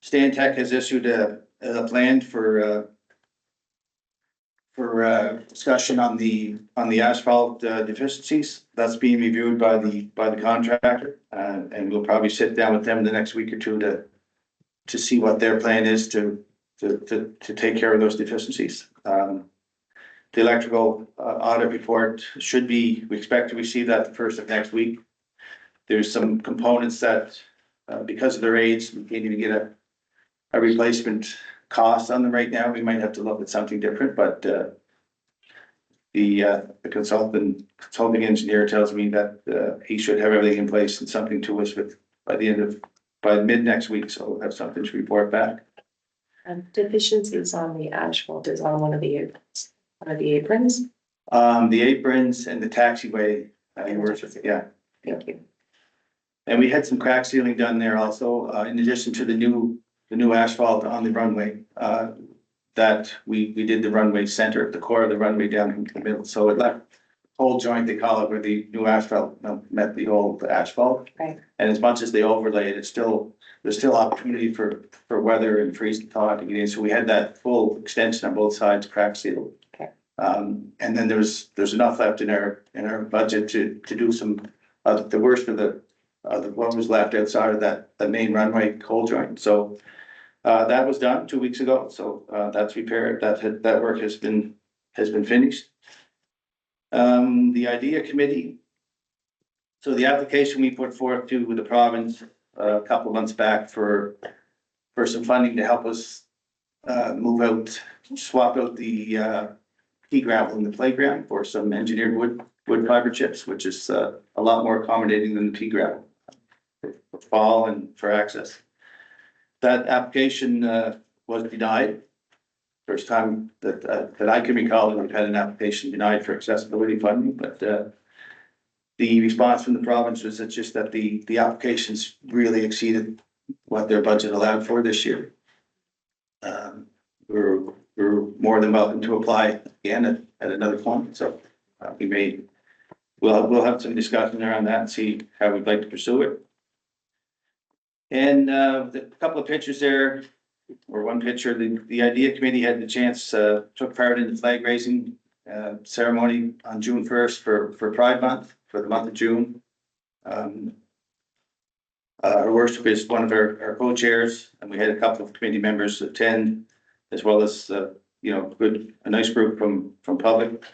Stantec has issued a plan for discussion on the asphalt deficiencies. That's being reviewed by the contractor. And we'll probably sit down with them the next week or two to see what their plan is to take care of those deficiencies. The electrical audit report should be, we expect to receive that the first of next week. There's some components that, because of their age, we can't even get a replacement cost on them right now. We might have to look at something different, but the consulting engineer tells me that he should have everything in place and something to us by mid next week, so we'll have something to report back. Deficiencies on the asphalt is on one of the aprons. The aprons and the taxiway, yeah. Thank you. And we had some crack sealing done there also, in addition to the new asphalt on the runway, that we did the runway center, the core of the runway down in the middle, so it left whole joint, they call it, where the new asphalt met the old asphalt. Right. And as much as they overlaid, there's still opportunity for weather and freezing thaw to get in, so we had that full extension on both sides, crack sealed. Okay. And then there's enough left in our budget to do some, the worst of the what was left outside of the main runway cold joint, so that was done 2 weeks ago, so that's repaired, that work has been finished. The IDEA committee. So the application we put forth to the province a couple of months back for some funding to help us swap out the pea gravel in the playground for some engineered wood fiber chips, which is a lot more accommodating than the pea gravel for fall and for access. That application was denied. First time that I can recall that we've had an application denied for accessibility funding, but the response from the province was just that the applications really exceeded what their budget allowed for this year. We're more than welcome to apply again at another point, so we'll have some discussion around that and see how we'd like to pursue it. And a couple of pictures there. Or one picture, the IDEA committee had the chance, took part in the flag raising ceremony on June 1st for Pride Month, for the month of June. Our worship is one of our co-chairs, and we had a couple of committee members attend, as well as a nice group from public.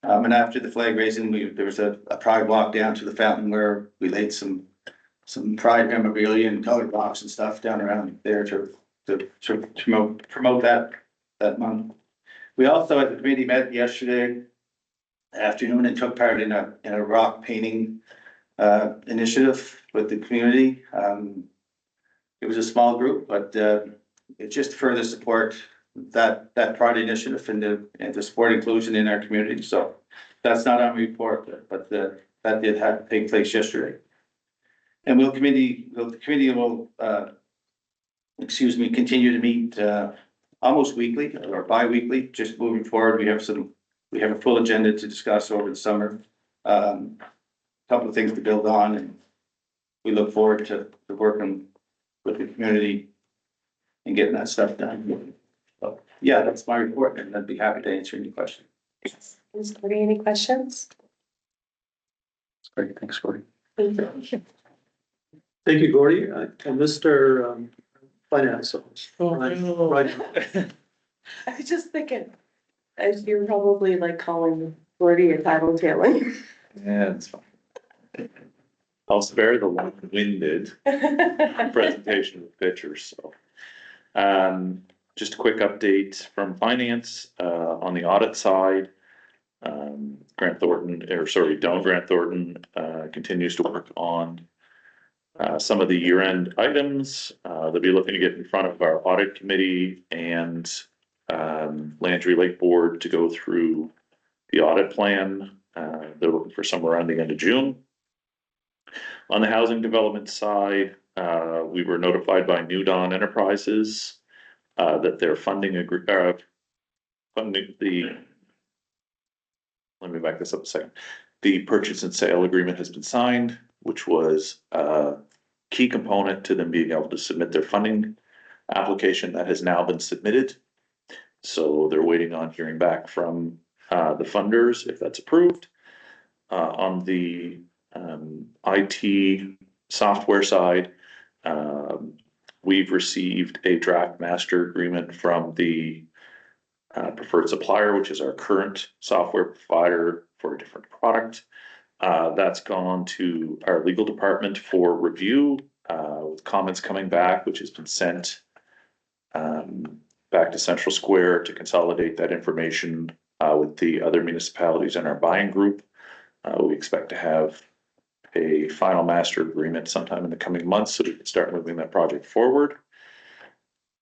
And after the flag raising, there was a pride walk down to the fountain where we laid some pride memorabilia and colored blocks and stuff down around there to promote that month. We also, as a committee, met yesterday afternoon and took part in a rock painting initiative with the community. It was a small group, but it's just to further support that pride initiative and to support inclusion in our community. So that's not on the report, but that did take place yesterday. And the committee will continue to meet almost weekly or bi-weekly, just moving forward. We have a full agenda to discuss over the summer. Couple of things to build on, and we look forward to working with the community and getting that stuff done. So, yeah, that's my report, and I'd be happy to answer any questions. Ms. Gordy, any questions? Great, thanks, Corey. Thank you. Thank you, Gordy. And Mr. Finance. Right. I was just thinking, as you're probably like calling Gordy a title tailing. Yeah, it's fine. I'll spare the long-winded presentation of pictures, so. Just a quick update from finance, on the audit side. Don Grant Thornton, continues to work on some of the year-end items. They'll be looking to get in front of our audit committee and Landry Lake Board to go through the audit plan. They're looking for somewhere around the end of June. On the housing development side, we were notified by New Dawn Enterprises that they're funding the. Let me back this up a second. The purchase and sale agreement has been signed, which was a key component to them being able to submit their funding application. That has now been submitted. So they're waiting on hearing back from the funders if that's approved. On the IT software side, we've received a draft master agreement from the preferred supplier, which is our current software provider for a different product. That's gone to our legal department for review, with comments coming back, which has been sent back to Central Square to consolidate that information with the other municipalities in our buying group. We expect to have a final master agreement sometime in the coming months so we can start moving that project forward.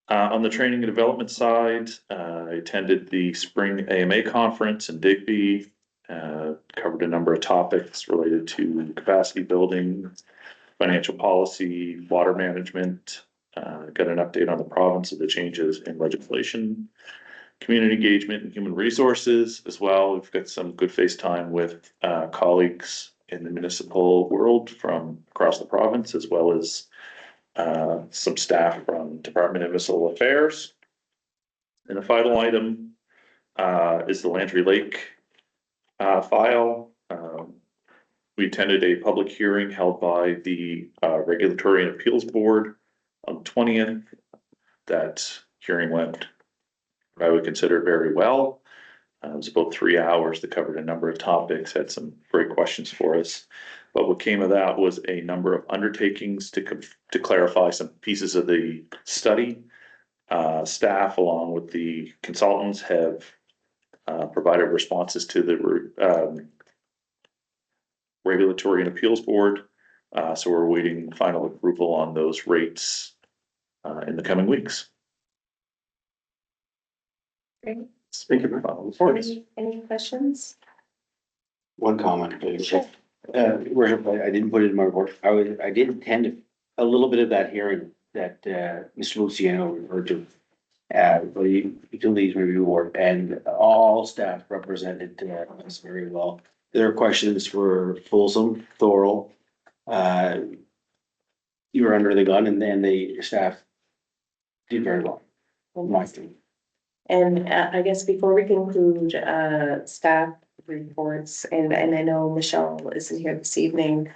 On the training and development side, I attended the spring AMA conference in Digby, covered a number of topics related to capacity building, financial policy, water management, got an update on the province of the changes in legislation, community engagement and human resources as well. We've got some good face time with colleagues in the municipal world from across the province, as well as some staff from Department of Municipal Affairs. And the final item is the Landry Lake file. We attended a public hearing held by the Regulatory and Appeals Board on the 20th. That hearing went, I would consider, very well. It was about 3 hours that covered a number of topics, had some great questions for us. But what came of that was a number of undertakings to clarify some pieces of the study. Staff, along with the consultants, have provided responses to the Regulatory and Appeals Board. So we're waiting final approval on those rates in the coming weeks. Great. Thank you. Any questions? One comment, please. Sure. I didn't put it in my report. I did attend a little bit of that hearing that Mr. Luciano referred to. For the Utilities Review Board, and all staff represented us very well. Their questions were fulsome, thorough. You were under the gun, and then the staff did very well. My opinion. And I guess before we conclude staff reports, and I know Michelle isn't here this evening,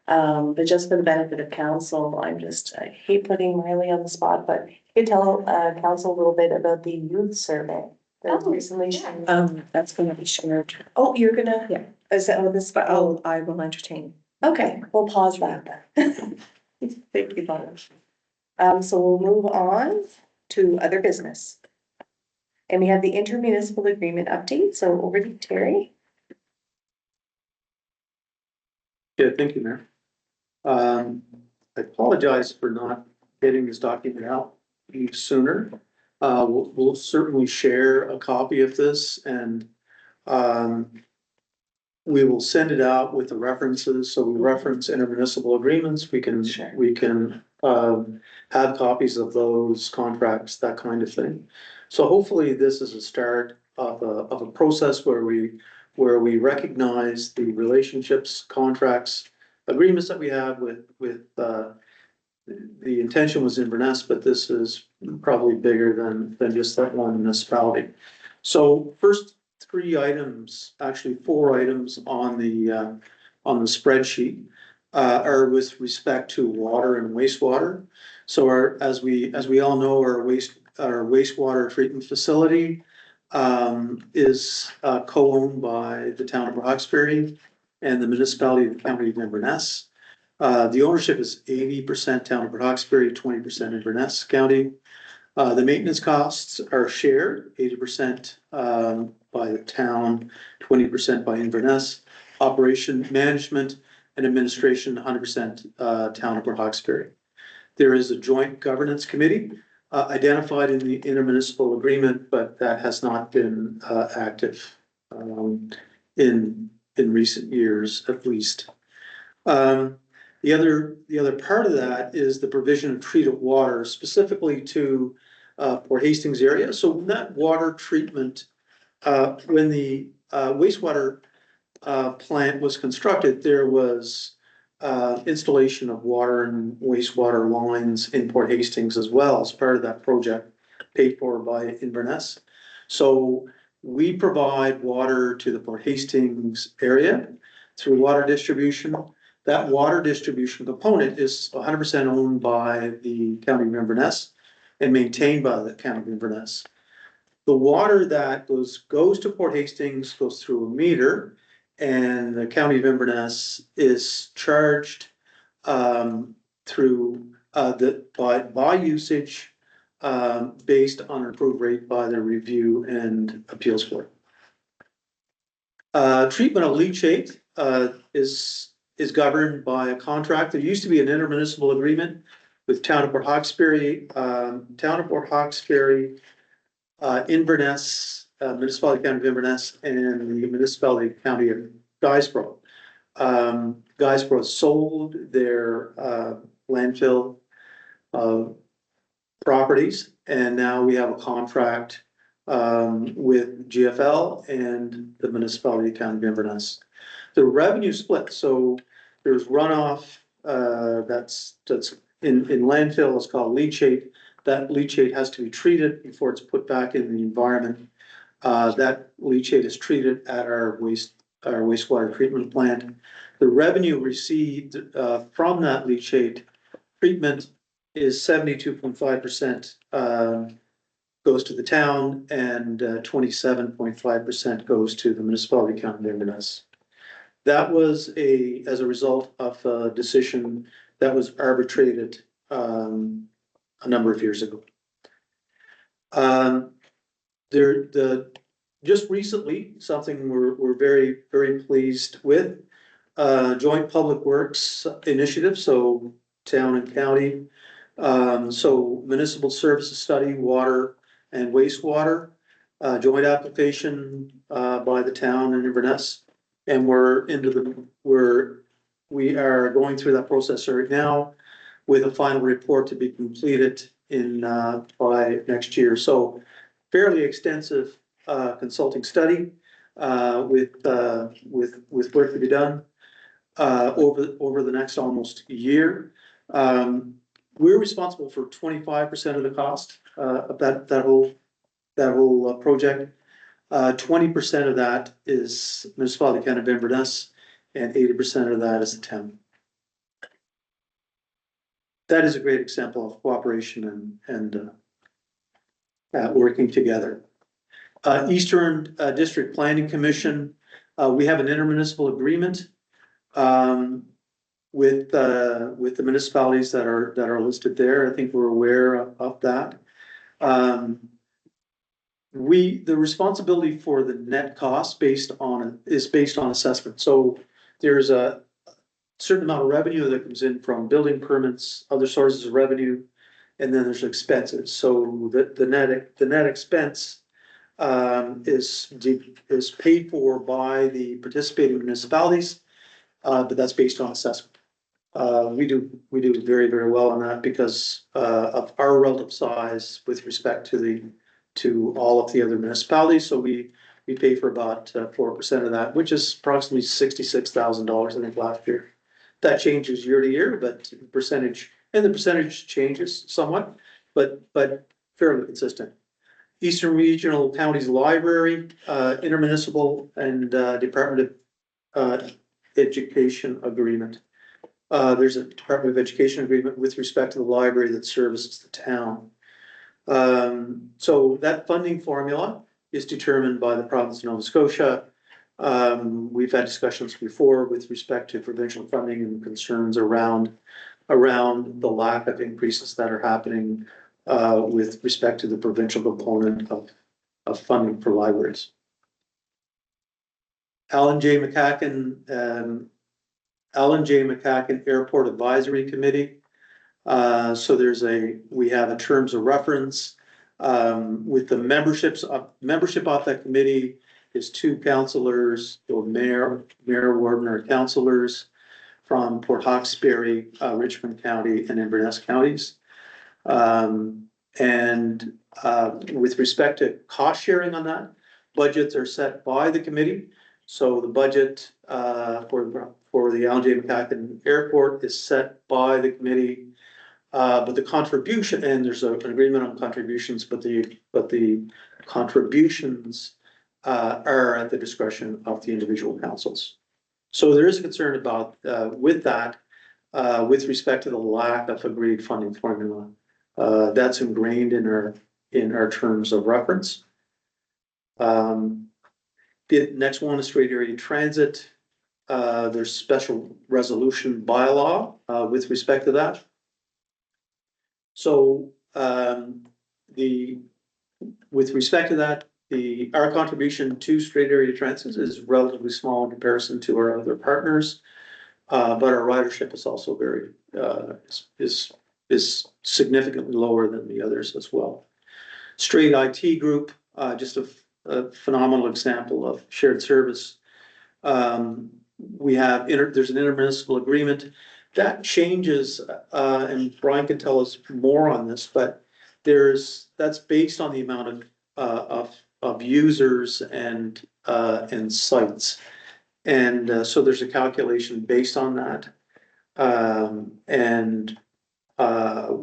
but just for the benefit of council, I hate putting Riley on the spot, but you can tell council a little bit about the youth survey that was recently shared. That's gonna be shared. Oh, you're gonna? Yeah. Is that on this? I will entertain. Okay, we'll pause that then. Thank you, Bob. So we'll move on to other business. And we have the intermunicipal agreement update, so over to Terry. Yeah, thank you, Mayor. I apologize for not getting this document out any sooner. We'll certainly share a copy of this, and we will send it out with the references. So we reference intermunicipal agreements. We can have copies of those contracts, that kind of thing. So hopefully this is a start of a process where we recognize the relationships, contracts, agreements that we have with the intention was Inverness, but this is probably bigger than just that one municipality. So first 3 items, actually 4 items on the spreadsheet are with respect to water and wastewater. So as we all know, our wastewater treatment facility is co-owned by the town of Roxbury and the municipality of the county of Inverness. The ownership is 80% town of Roxbury, 20% Inverness County. The maintenance costs are shared, 80% by the town, 20% by Inverness. Operation, management, and administration, 100% town of Roxbury. There is a joint governance committee identified in the intermunicipal agreement, but that has not been active in recent years, at least. The other part of that is the provision of treated water, specifically to Port Hastings area. So when that water treatment, when the wastewater plant was constructed, there was installation of water and wastewater lines in Port Hastings as well as part of that project. paid for by Inverness. So we provide water to the Port Hastings area through water distribution. That water distribution component is 100% owned by the County of Inverness and maintained by the County of Inverness. The water that goes to Port Hastings goes through a meter, and the County of Inverness is charged through by usage based on an approved rate by the Review and Appeals Court. Treatment of leachate is governed by a contract. There used to be an intermunicipal agreement with Town of Port Hawkesbury, Inverness, Municipality County of Inverness, and the Municipality County of Guysborough. Guysborough sold their landfill properties, and now we have a contract with GFL and the Municipality County of Inverness. The revenue split, so there's runoff that's in landfill, it's called leachate. That leachate has to be treated before it's put back in the environment. That leachate is treated at our wastewater treatment plant. The revenue received from that leachate treatment is 72.5% goes to the town, and 27.5% goes to the Municipality County of Inverness. That was as a result of a decision that was arbitrated a number of years ago. Just recently, something we're very, very pleased with, joint public works initiative, so town and county. So municipal services study, water and wastewater, joint application by the town and Inverness. And we are going through that process right now with a final report to be completed by next year. So fairly extensive consulting study with work to be done over the next almost year. We're responsible for 25% of the cost of that whole project. 20% of that is Municipality County of Inverness, and 80% of that is the town. That is a great example of cooperation and working together. Eastern District Planning Commission, we have an intermunicipal agreement with the municipalities that are listed there. I think we're aware of that. The responsibility for the net cost is based on assessment. So there's a certain amount of revenue that comes in from building permits, other sources of revenue, and then there's expenses. So the net expense is paid for by the participating municipalities, but that's based on assessment. We do very, very well on that because of our relative size with respect to all of the other municipalities. So we pay for about 4% of that, which is approximately $66,000, I think, last year. That changes year to year, but the percentage changes somewhat, but fairly consistent. Eastern Regional Counties Library, intermunicipal and Department of Education agreement. There's a Department of Education agreement with respect to the library that services the town. So that funding formula is determined by the province of Nova Scotia. We've had discussions before with respect to provincial funding and concerns around the lack of increases that are happening with respect to the provincial component of funding for libraries. Alan J. McCacken Airport Advisory Committee. So we have a terms of reference with the membership of that committee is 2 councillors, the mayor, warden are councillors from Port Hawkesbury, Richmond County, and Inverness counties. And with respect to cost sharing on that, budgets are set by the committee. So the budget for the Alan J. McCacken Airport is set by the committee. But the contribution, and there's an agreement on contributions, but the contributions are at the discretion of the individual councils. So there is a concern about, with that, with respect to the lack of agreed funding formula. That's ingrained in our terms of reference. The next one is straight area transit. There's special resolution bylaw, with respect to that. So, with respect to that, our contribution to straight area transit is relatively small in comparison to our other partners. But our ridership is also very, is significantly lower than the others as well. Straight IT group, just a phenomenal example of shared service. We have, there's an intermunicipal agreement that changes, and Brian can tell us more on this, but that's based on the amount of users and sites. And so there's a calculation based on that.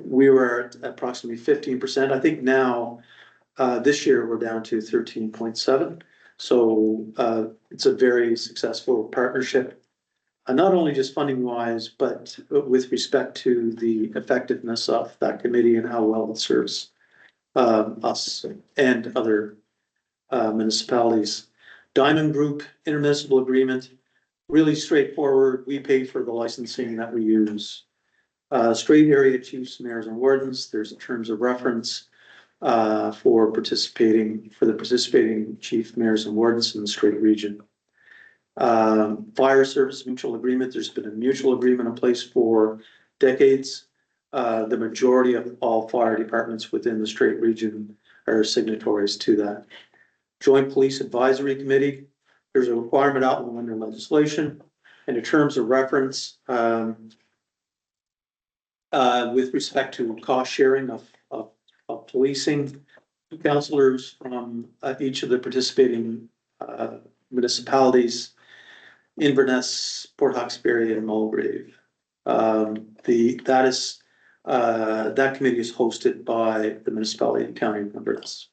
We were at approximately 15%. I think now, this year we're down to 13.7. So it's a very successful partnership, not only just funding wise, but with respect to the effectiveness of that committee and how well it serves us and other municipalities. Diamond Group intermunicipal agreement, really straightforward. We pay for the licensing that we use. Straight area chiefs, mayors, and wardens. There's terms of reference for the participating chief, mayors, and wardens in the straight region. Fire service mutual agreement. There's been a mutual agreement in place for decades. The majority of all fire departments within the straight region are signatories to that. Joint Police Advisory Committee, there's a requirement outlined in legislation. And in terms of reference, with respect to cost sharing of policing, councillors from each of the participating municipalities, Inverness, Port Hawkesbury, and Mulgrave. That committee is hosted by the municipality and county of Inverness.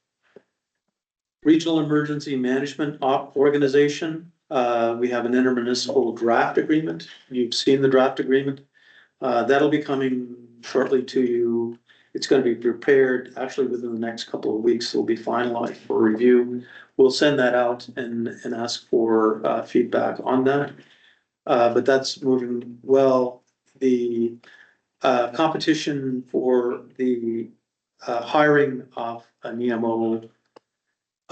Regional Emergency Management Organization. We have an intermunicipal draft agreement. You've seen the draft agreement. That'll be coming shortly to you. It's going to be prepared actually within the next couple of weeks. It'll be finalized for review. We'll send that out and ask for feedback on that. But that's moving well. The competition for the hiring of an EMO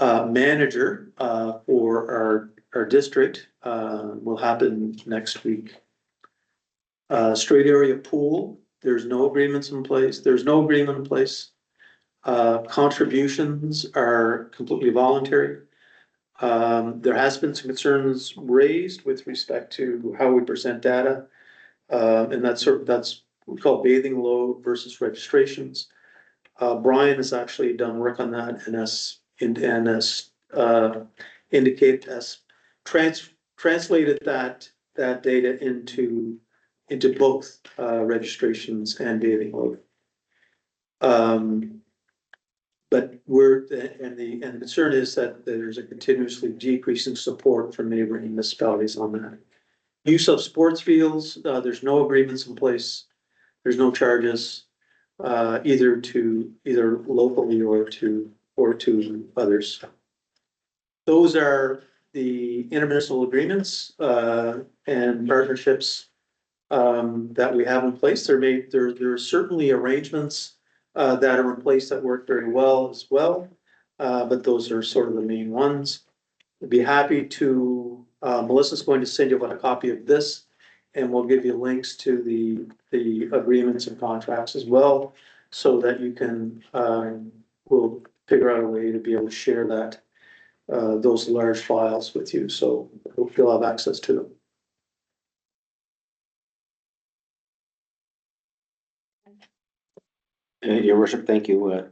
manager for our district will happen next week. Straight area pool, there's no agreements in place. There's no agreement in place. Contributions are completely voluntary. There has been some concerns raised with respect to how we present data. And that's we call bathing load versus registrations. Brian has actually done work on that and has indicated, has translated that data into both registrations and bathing load. But the concern is that there's a continuously decreasing support from neighboring municipalities on that. Use of sports fields, there's no agreements in place. There's no charges, either locally or to others. Those are the intermunicipal agreements and partnerships that we have in place. There are certainly arrangements that are in place that work very well as well, but those are sort of the main ones. I'd be happy to, Melissa's going to send you a copy of this, and we'll give you links to the agreements and contracts as well, so that you can, we'll figure out a way to be able to share that, those large files with you, so you'll have access to them. Your worship, thank you.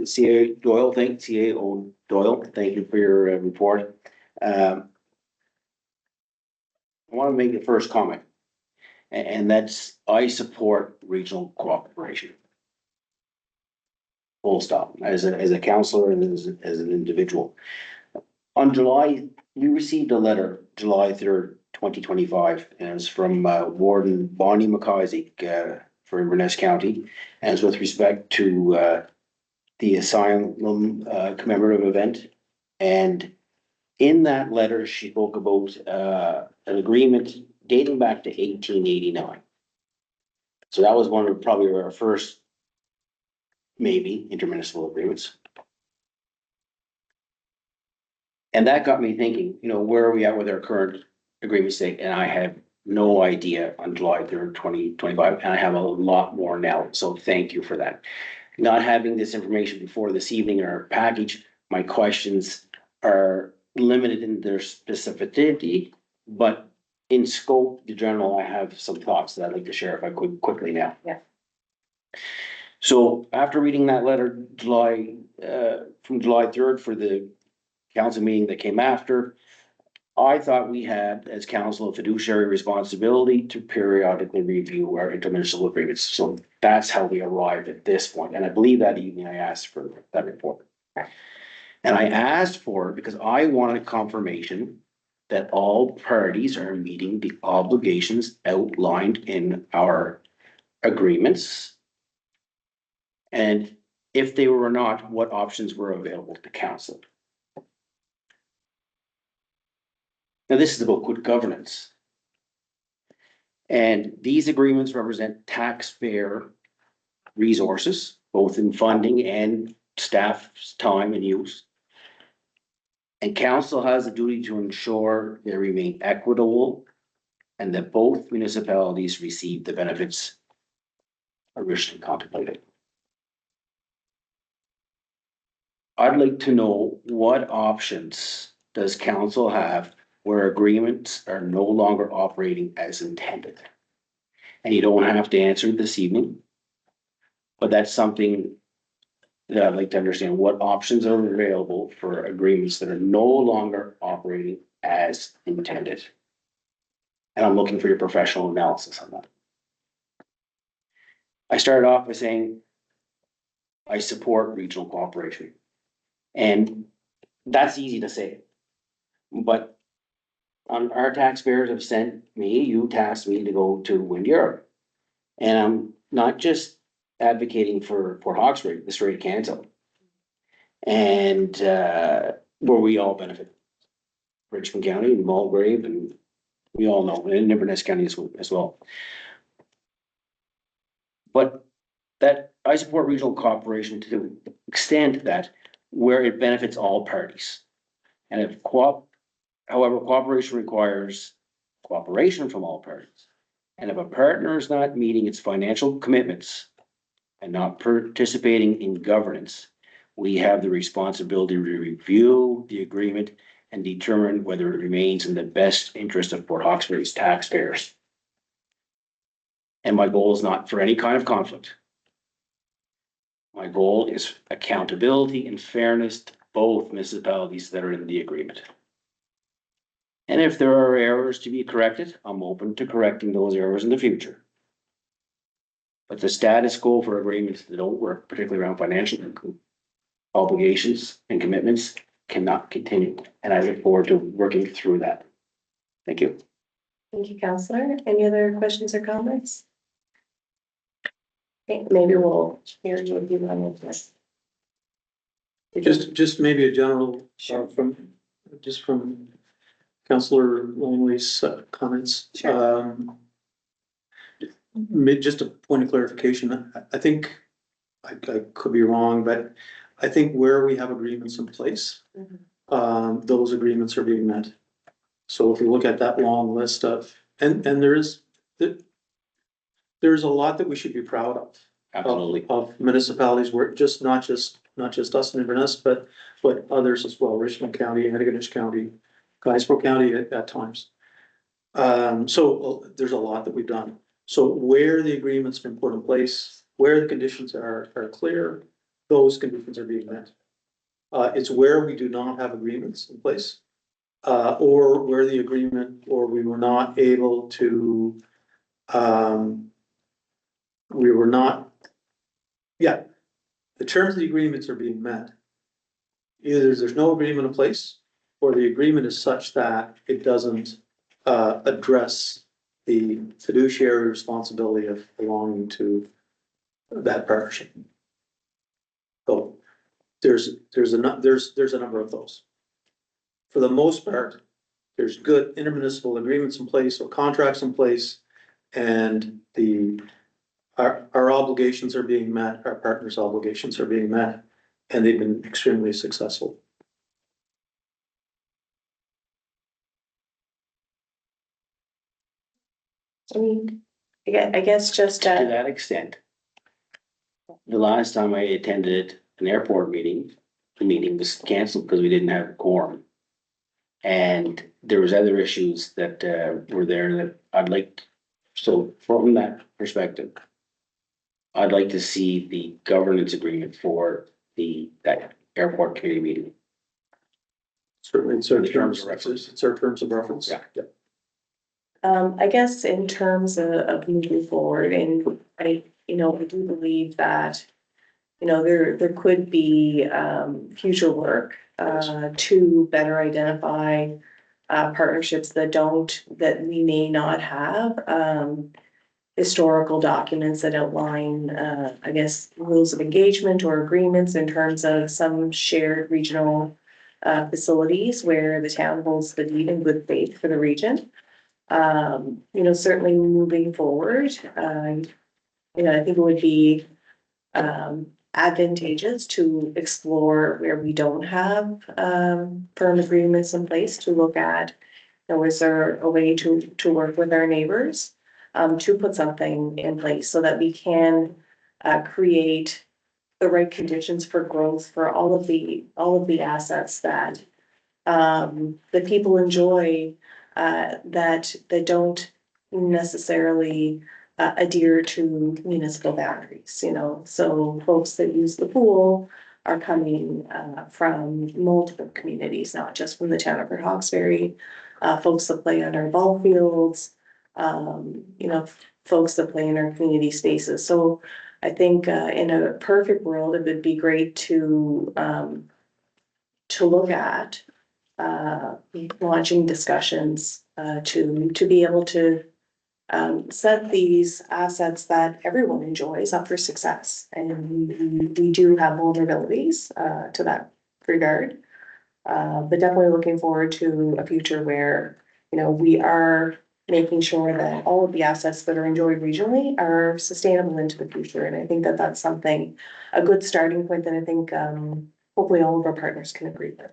CA Doyle, CAO Doyle, thank you for your report. I want to make the first comment. And that's, I support regional cooperation. Full stop, as a counselor and as an individual. On we received a letter, July 3rd, 2025, and it was from Warden Bonnie McIsaac for Inverness County. And it's with respect to the asylum commemorative event. And in that letter, she spoke about an agreement dating back to 1889. So that was one of probably our first, maybe, intermunicipal agreements. And that got me thinking, where are we at with our current agreement state? And I have no idea on July 3rd, 2025, and I have a lot more now. So thank you for that. Not having this information before this evening in our package, my questions are limited in their specificity, but in scope, the general, I have some thoughts that I'd like to share if I could quickly now. Yeah. So after reading that letter, from July 3rd for the council meeting that came after, I thought we had, as council, a fiduciary responsibility to periodically review our intermunicipal agreements. So that's how we arrived at this point. And I believe that evening I asked for that report. And I asked for it because I wanted confirmation that all parties are meeting the obligations outlined in our agreements. And if they were not, what options were available to council. Now, this is about good governance. And these agreements represent taxpayer resources, both in funding and staff's time and use. And council has a duty to ensure they remain equitable and that both municipalities receive the benefits originally contemplated. I'd like to know what options does council have where agreements are no longer operating as intended? And you don't have to answer this evening, but that's something that I'd like to understand, what options are available for agreements that are no longer operating as intended. And I'm looking for your professional analysis on that. I started off by saying I support regional cooperation. And that's easy to say, but our taxpayers have sent me, you tasked me to go to Wind Europe. And I'm not just advocating for Port Hawkesbury, the Strait of Canada. And where we all benefit. Richmond County and Mulgrave, and we all know, and Inverness County as well. But that I support regional cooperation to the extent that where it benefits all parties. And if however, cooperation requires cooperation from all parties. And if a partner is not meeting its financial commitments and not participating in governance, we have the responsibility to review the agreement and determine whether it remains in the best interest of Port Hawkesbury's taxpayers. And my goal is not for any kind of conflict. My goal is accountability and fairness to both municipalities that are in the agreement. And if there are errors to be corrected, I'm open to correcting those errors in the future. But the status quo for agreements that don't work, particularly around financial obligations and commitments, cannot continue. And I look forward to working through that. Thank you. Thank you, Councillor. Any other questions or comments? Okay, maybe we'll hear you if you want this. Just maybe a general, from Councillor Longley's comments. Sure. Just a point of clarification. I think I could be wrong, but I think where we have agreements in place, those agreements are being met. So if you look at that long list of, and there's a lot that we should be proud of. Absolutely. Of municipalities where not just us in Inverness, but others as well, Richmond County, Antigonish County, Gainsborough County at times. So there's a lot that we've done. So where the agreement's been put in place, where the conditions are clear, those conditions are being met. It's where we do not have agreements in place, or where the agreement, or we were not able to We were not, yeah, the terms of the agreements are being met. Either there's no agreement in place, or the agreement is such that it doesn't address the fiduciary responsibility of belonging to that partnership. So there's a number of those. For the most part, there's good intermunicipal agreements in place or contracts in place, and our obligations are being met, our partners' obligations are being met, and they've been extremely successful. I mean, I guess just, To that extent, the last time I attended an airport meeting, the meeting was canceled because we didn't have a quorum. And there was other issues that were there that I'd like, so from that perspective, I'd like to see the governance agreement for that airport committee meeting. Certainly, it's our In terms of reference, it's our terms of reference. Yeah. I guess in terms of moving forward, and I do believe that, there could be, future work, to better identify, partnerships that we may not have, historical documents that outline, I guess, rules of engagement or agreements in terms of some shared regional, facilities where the town holds the lead in good faith for the region. Certainly moving forward, I think it would be advantageous to explore where we don't have firm agreements in place to look at, is there a way to work with our neighbors to put something in place so that we can create the right conditions for growth for all of the assets that that people enjoy, that don't necessarily adhere to municipal boundaries, so folks that use the pool are coming from multiple communities, not just from the town of Port Hawkesbury, folks that play on our ball fields, folks that play in our community spaces. So I think in a perfect world, it would be great to look at launching discussions to be able to set these assets that everyone enjoys up for success. And we do have vulnerabilities to that regard. But definitely looking forward to a future where, we are making sure that all of the assets that are enjoyed regionally are sustainable into the future. And I think that that's something, a good starting point that I think hopefully all of our partners can agree with.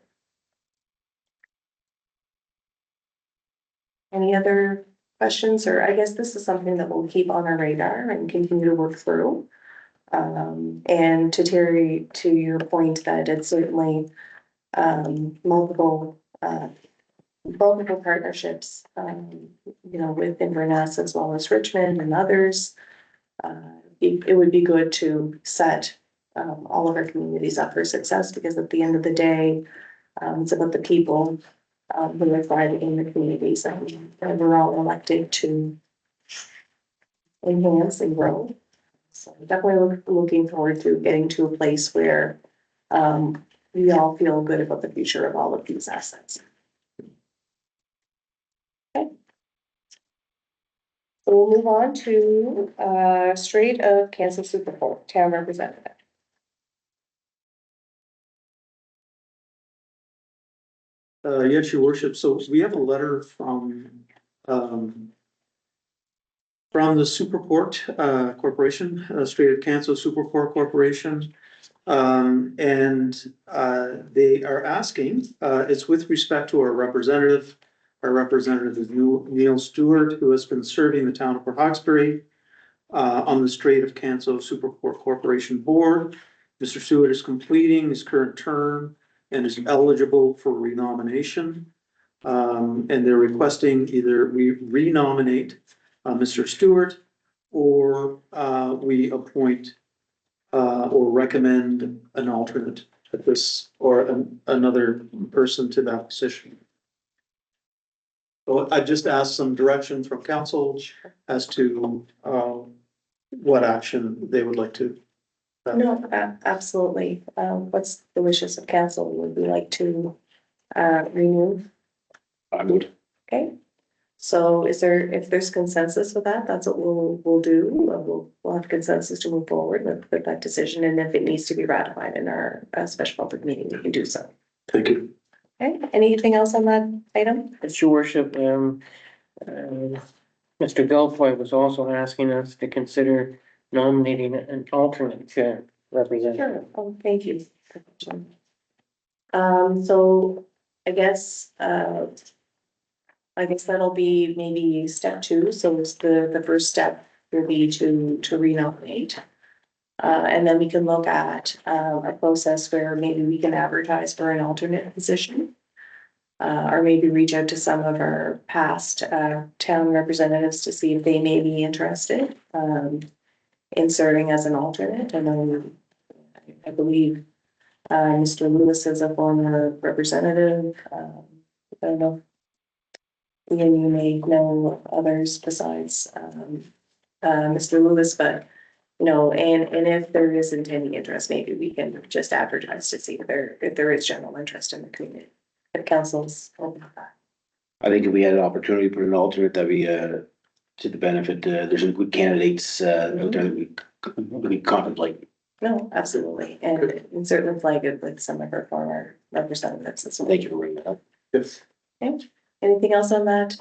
Any other questions? Or I guess this is something that we'll keep on our radar and continue to work through. And to Terry, to your point that it's certainly multiple partnerships, with Inverness as well as Richmond and others. It would be good to set all of our communities up for success, because at the end of the day, it's about the people who are thriving in the communities that we're all elected to enhance and grow. So definitely looking forward to getting to a place where we all feel good about the future of all of these assets. Okay. So we'll move on to Strait of Canso Superport, town representative. Yes, your worship, so we have a letter from the Superport Corporation, Strait of Canso Superport Corporation. And they are asking, it's with respect to our representative. Our representative is Neil Stewart, who has been serving the town of Port Hawkesbury on the Strait of Canso Superport Corporation Board. Mr. Stewart is completing his current term and is eligible for renomination. And they're requesting either we renominate Mr. Stewart, or we appoint or recommend an alternate at this, or another person to that position. So I just asked some direction from council as to, what action they would like to. No, absolutely. What's the wishes of council? Would we like to, remove? I would. Okay. So is there, if there's consensus with that, that's what we'll do. We'll have consensus to move forward with that decision. And if it needs to be ratified in our special public meeting, we can do so. Thank you. Okay, anything else on that item? Your worship, Mr. Guilfoyle was also asking us to consider nominating an alternate to represent. Sure. Oh, thank you. So I guess that'll be maybe step 2. So it's the first step will be to renominate. And then we can look at a process where maybe we can advertise for an alternate position. Or maybe reach out to some of our past town representatives to see if they may be interested in serving as an alternate. And then I believe Mr. Lewis is a former representative. I don't know. Ian, you may know others besides Mr. Lewis, but you know, and if there isn't any interest, maybe we can just advertise to see if there is general interest in the community. If council's open to that. I think if we had an opportunity to put an alternate, that'd be, to the benefit, there's some good candidates, out there that we contemplate. No, absolutely, and certainly flag it with some of our former representatives as well. Thank you for bringing that up. Yes. Okay. Anything else on that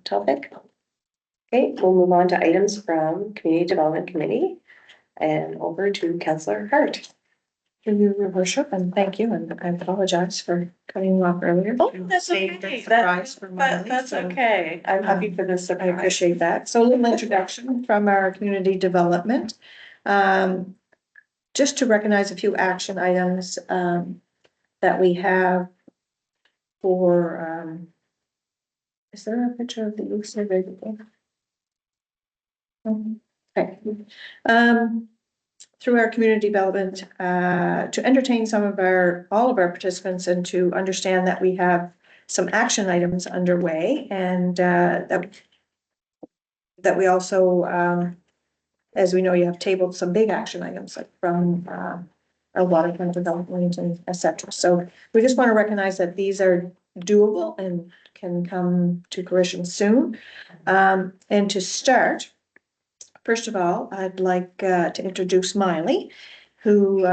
topic? Okay, we'll move on to items from Community Development Committee and over to Councillor Hart. Your worship, and thank you, and I apologize for cutting you off earlier. Oh, that's Saved okay. a surprise for Miley, That's so, okay. I'm happy for this I surprise. appreciate that. So a little introduction from our community development. Just to recognize a few action items that we have for, is there a picture of the youth survey? Okay. Through our community development, to entertain all of our participants and to understand that we have some action items underway and that we also, as we know, you have tabled some big action items like from our waterfront development and et cetera. So we just want to recognize that these are doable and can come to fruition soon. And to start, first of all, I'd like to introduce Miley, who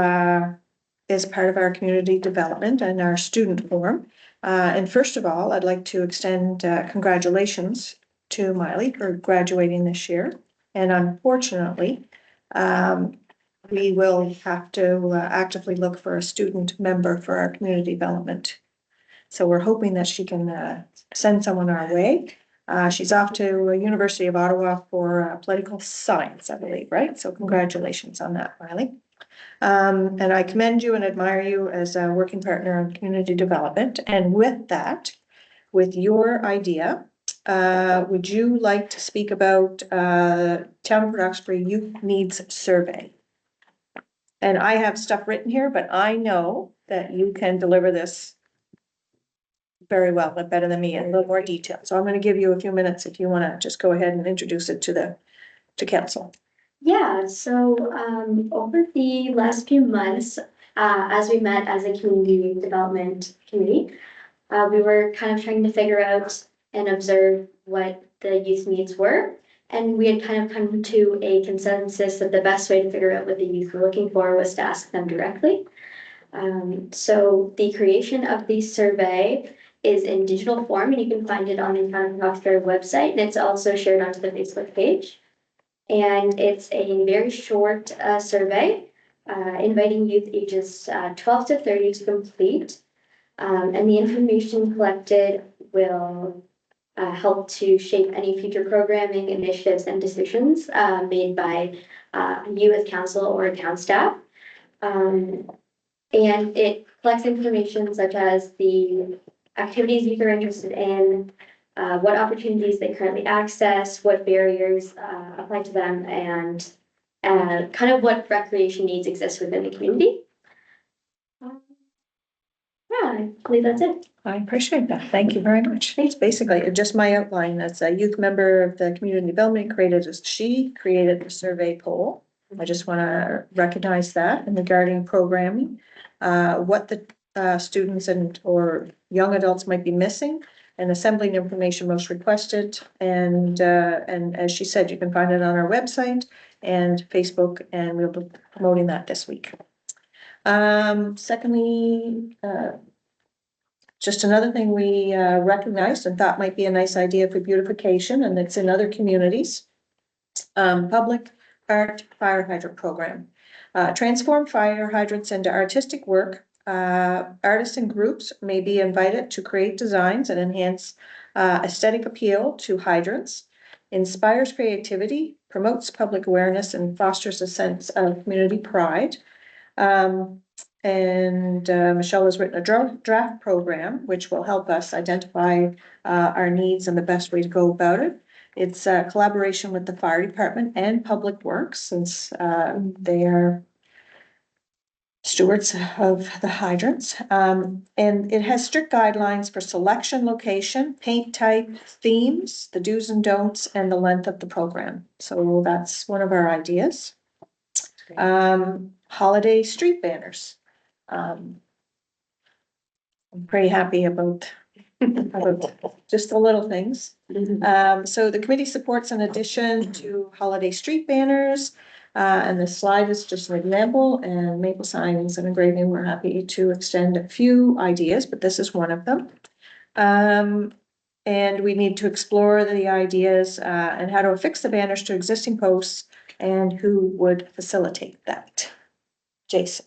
is part of our community development and our student forum. And first of all, I'd like to extend congratulations to Miley for graduating this year. And unfortunately, we will have to actively look for a student member for our community development. So we're hoping that she can send someone our way. She's off to University of Ottawa for political science, I believe, right? So congratulations on that, Miley. And I commend you and admire you as a working partner in community development. And with that, with your idea, would you like to speak about Town of Port Hawkesbury Youth Needs Survey? And I have stuff written here, but I know that you can deliver this very well, but better than me in a little more detail. So I'm going to give you a few minutes if you want to just go ahead and introduce it to council. Yeah, so over the last few months, as we met as a community development committee, we were kind of trying to figure out and observe what the youth needs were. And we had kind of come to a consensus that the best way to figure out what the youth were looking for was to ask them directly. So the creation of the survey is in digital form, and you can find it on the Town of Hawkesbury website, and it's also shared onto the Facebook page. And it's a very short survey inviting youth ages 12 to 30 to complete. And the information collected will help to shape any future programming initiatives and decisions made by you as council or town staff. And it collects information such as the activities youth are interested in, what opportunities they currently access, what barriers apply to them, and kind of what recreation needs exist within the community. Yeah, I believe that's it. I appreciate that. Thank you very much. It's basically just my outline. As a youth member of the community development she created the survey poll. I just want to recognize that in regarding programming, what the students and or young adults might be missing, and assembling information most requested. And as she said, you can find it on our website and Facebook, and we'll be promoting that this week. Secondly, just another thing we recognized and thought might be a nice idea for beautification, and it's in other communities. Public art fire hydrant program. Transform fire hydrants into artistic work. Artists and groups may be invited to create designs that enhance aesthetic appeal to hydrants, inspires creativity, promotes public awareness, and fosters a sense of community pride. Michelle has written a draft program which will help us identify our needs and the best way to go about it. It's a collaboration with the fire department and Public Works, since they are stewards of the hydrants. And it has strict guidelines for selection, location, paint type, themes, the do's and don'ts, and the length of the program. So that's one of our ideas. Holiday street banners. I'm pretty happy about just the little things. So the committee supports an addition to holiday street banners. And the slide is just an example, and maple signs and engraving. We're happy to extend a few ideas, but this is one of them. And we need to explore the ideas and how to affix the banners to existing posts and who would facilitate that. Jason.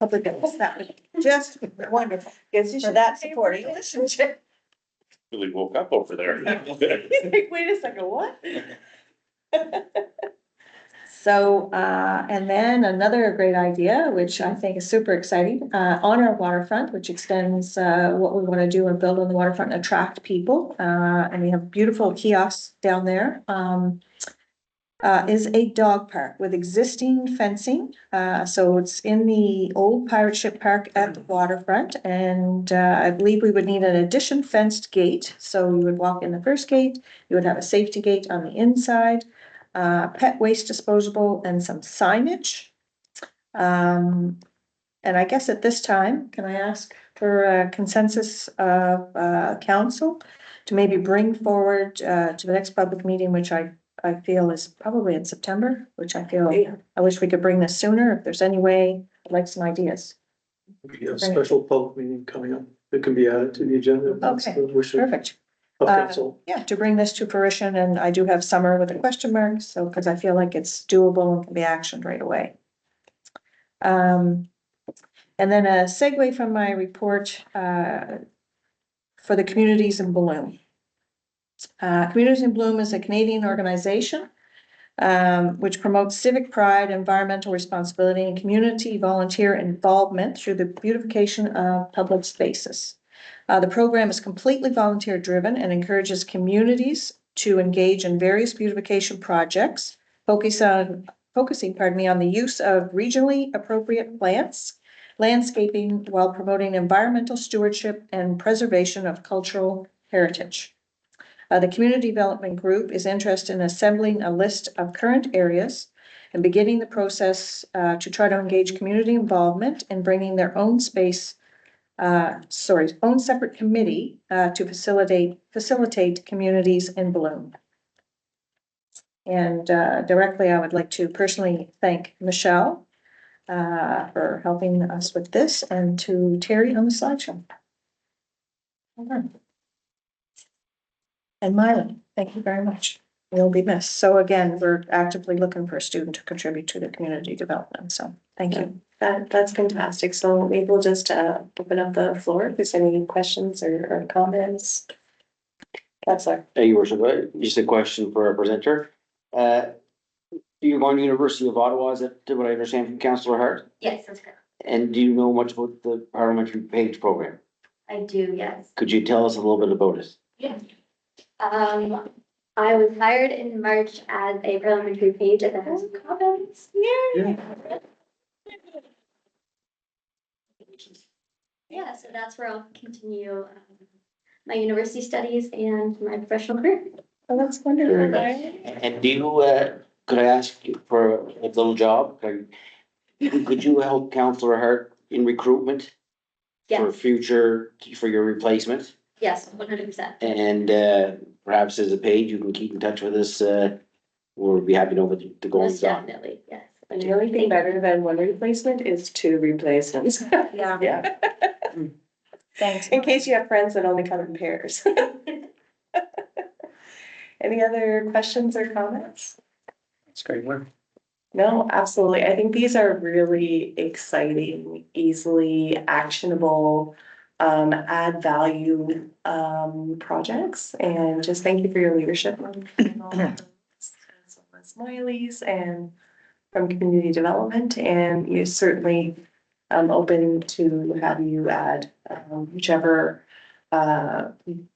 Public Works, that would just wonderful. Gives you for that support. You listen to. Really woke up over there. Wait a second, what? So, and then another great idea, which I think is super exciting, on our waterfront, which extends what we want to do and build on the waterfront and attract people. And we have beautiful kiosks down there. Is a dog park with existing fencing. So it's in the old pirate ship park at the waterfront. And I believe we would need an addition fenced gate. So you would walk in the first gate, you would have a safety gate on the inside, pet waste disposable, and some signage. And I guess at this time, can I ask for a consensus of council to maybe bring forward to the next public meeting, which I feel is probably in September, which I feel, I wish we could bring this sooner. If there's any way, I'd like some ideas. We have a special public meeting coming up that can be added to the agenda. That's Okay, the wish of perfect. council. Yeah, to bring this to fruition, and I do have summer with a question mark, so, because I feel like it's doable and can be actioned right away. And then a segue from my report for the Communities in Bloom. Communities in Bloom is a Canadian organization which promotes civic pride, environmental responsibility, and community volunteer involvement through the beautification of public spaces. The program is completely volunteer driven and encourages communities to engage in various beautification projects, focusing on the use of regionally appropriate plants, landscaping, while promoting environmental stewardship and preservation of cultural heritage. The Community Development Group is interested in assembling a list of current areas and beginning the process to try to engage community involvement in bringing their own space, own separate committee to facilitate communities in bloom. And directly, I would like to personally thank Michelle for helping us with this, and to Terry on the slideshow. And Mylan, thank you very much. You'll be missed. So again, we're actively looking for a student to contribute to the community development. So thank you. That's fantastic. So maybe we'll just open up the floor if there's any questions or comments. Counselor. Your worship, just a question for our presenter. You're going to University of Ottawa, is that what I understand from Councillor Hart? Yes, that's correct. And do you know much about the parliamentary page program? I do, yes. Could you tell us a little bit about it? Yeah. I was hired in March as a parliamentary page at the House of Commons. Yay! Yeah, so that's where I'll continue my university studies and my professional career. Oh, that's wonderful, Ryan. And do you, could I ask you for a little job? Could you help Councillor Hart in recruitment for Yes, future, for your replacement? yes, 100%. And perhaps as a page, you can keep in touch with us. We'll be happy to know what the goings Most on. definitely, yes. And the only thing better than one replacement is two replacements. Yeah. Yeah, Thanks. in case you have friends that only come in pairs. Any other questions or comments? It's great work. No, absolutely. I think these are really exciting, easily actionable, add value, projects. And just thank you for your leadership on all of those, as well as Smiley's and from community development. And you're certainly, open to have you add, whichever,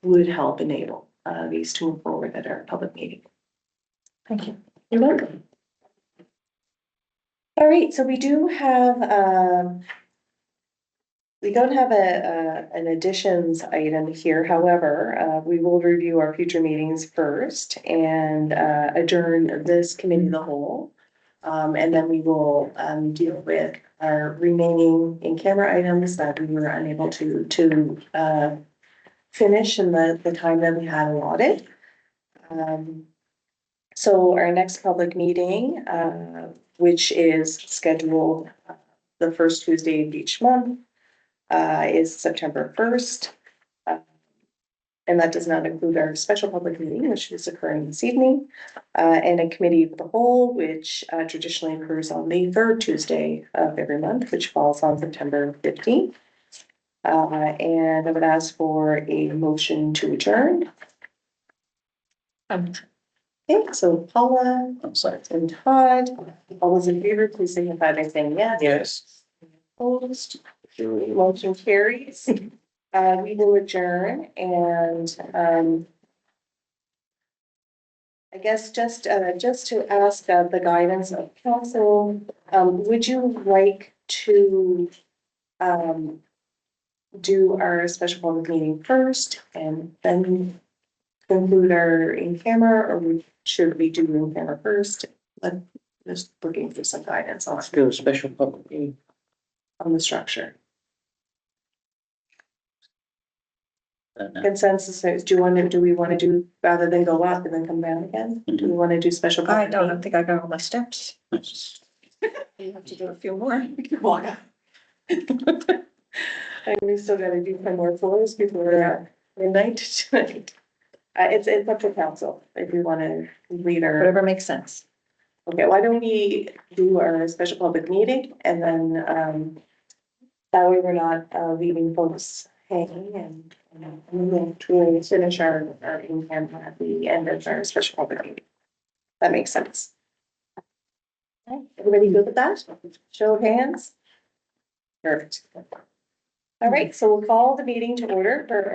would help enable, these to move forward at our public meeting. Thank you. You're welcome. All right, so we do have, we don't have an additions item here. However, we will review our future meetings first and adjourn this committee of the whole. And then we will deal with our remaining in-camera items that we were unable to finish in the time that we had allotted. So our next public meeting, which is scheduled the first Tuesday of each month, is September 1st. And that does not include our special public meeting, which is occurring this evening, and a committee of the whole, which traditionally occurs on the third Tuesday of every month, which falls on September 15th. And I would ask for a motion to adjourn. Okay, so Paula I'm sorry. and Todd, all those in favor, please signify by saying yes. Yes. Opposed, motion carries. We will adjourn and, I guess just to ask the guidance of council, would you like to, do our special public meeting first and then conclude our in-camera, or should we do in-camera first? Just looking for some guidance on, Let's do a special public meeting. on the structure. No. Consensus is, do we want to do, rather than go up and then come down again? Do we want to do special? I public don't meeting? think I got all my steps. You have to do a few more. Walk up. And we still gotta do 10 more floors before midnight tonight. It's up to council if we wanna lead our, Whatever makes sense. okay, why don't we do our special public meeting and then, that way we're not, leaving folks hanging and we will truly finish our in-camera at the end of our special public meeting. That makes sense. Okay, everybody good with that? Show of hands? Perfect. All right, so we'll call the meeting to order for our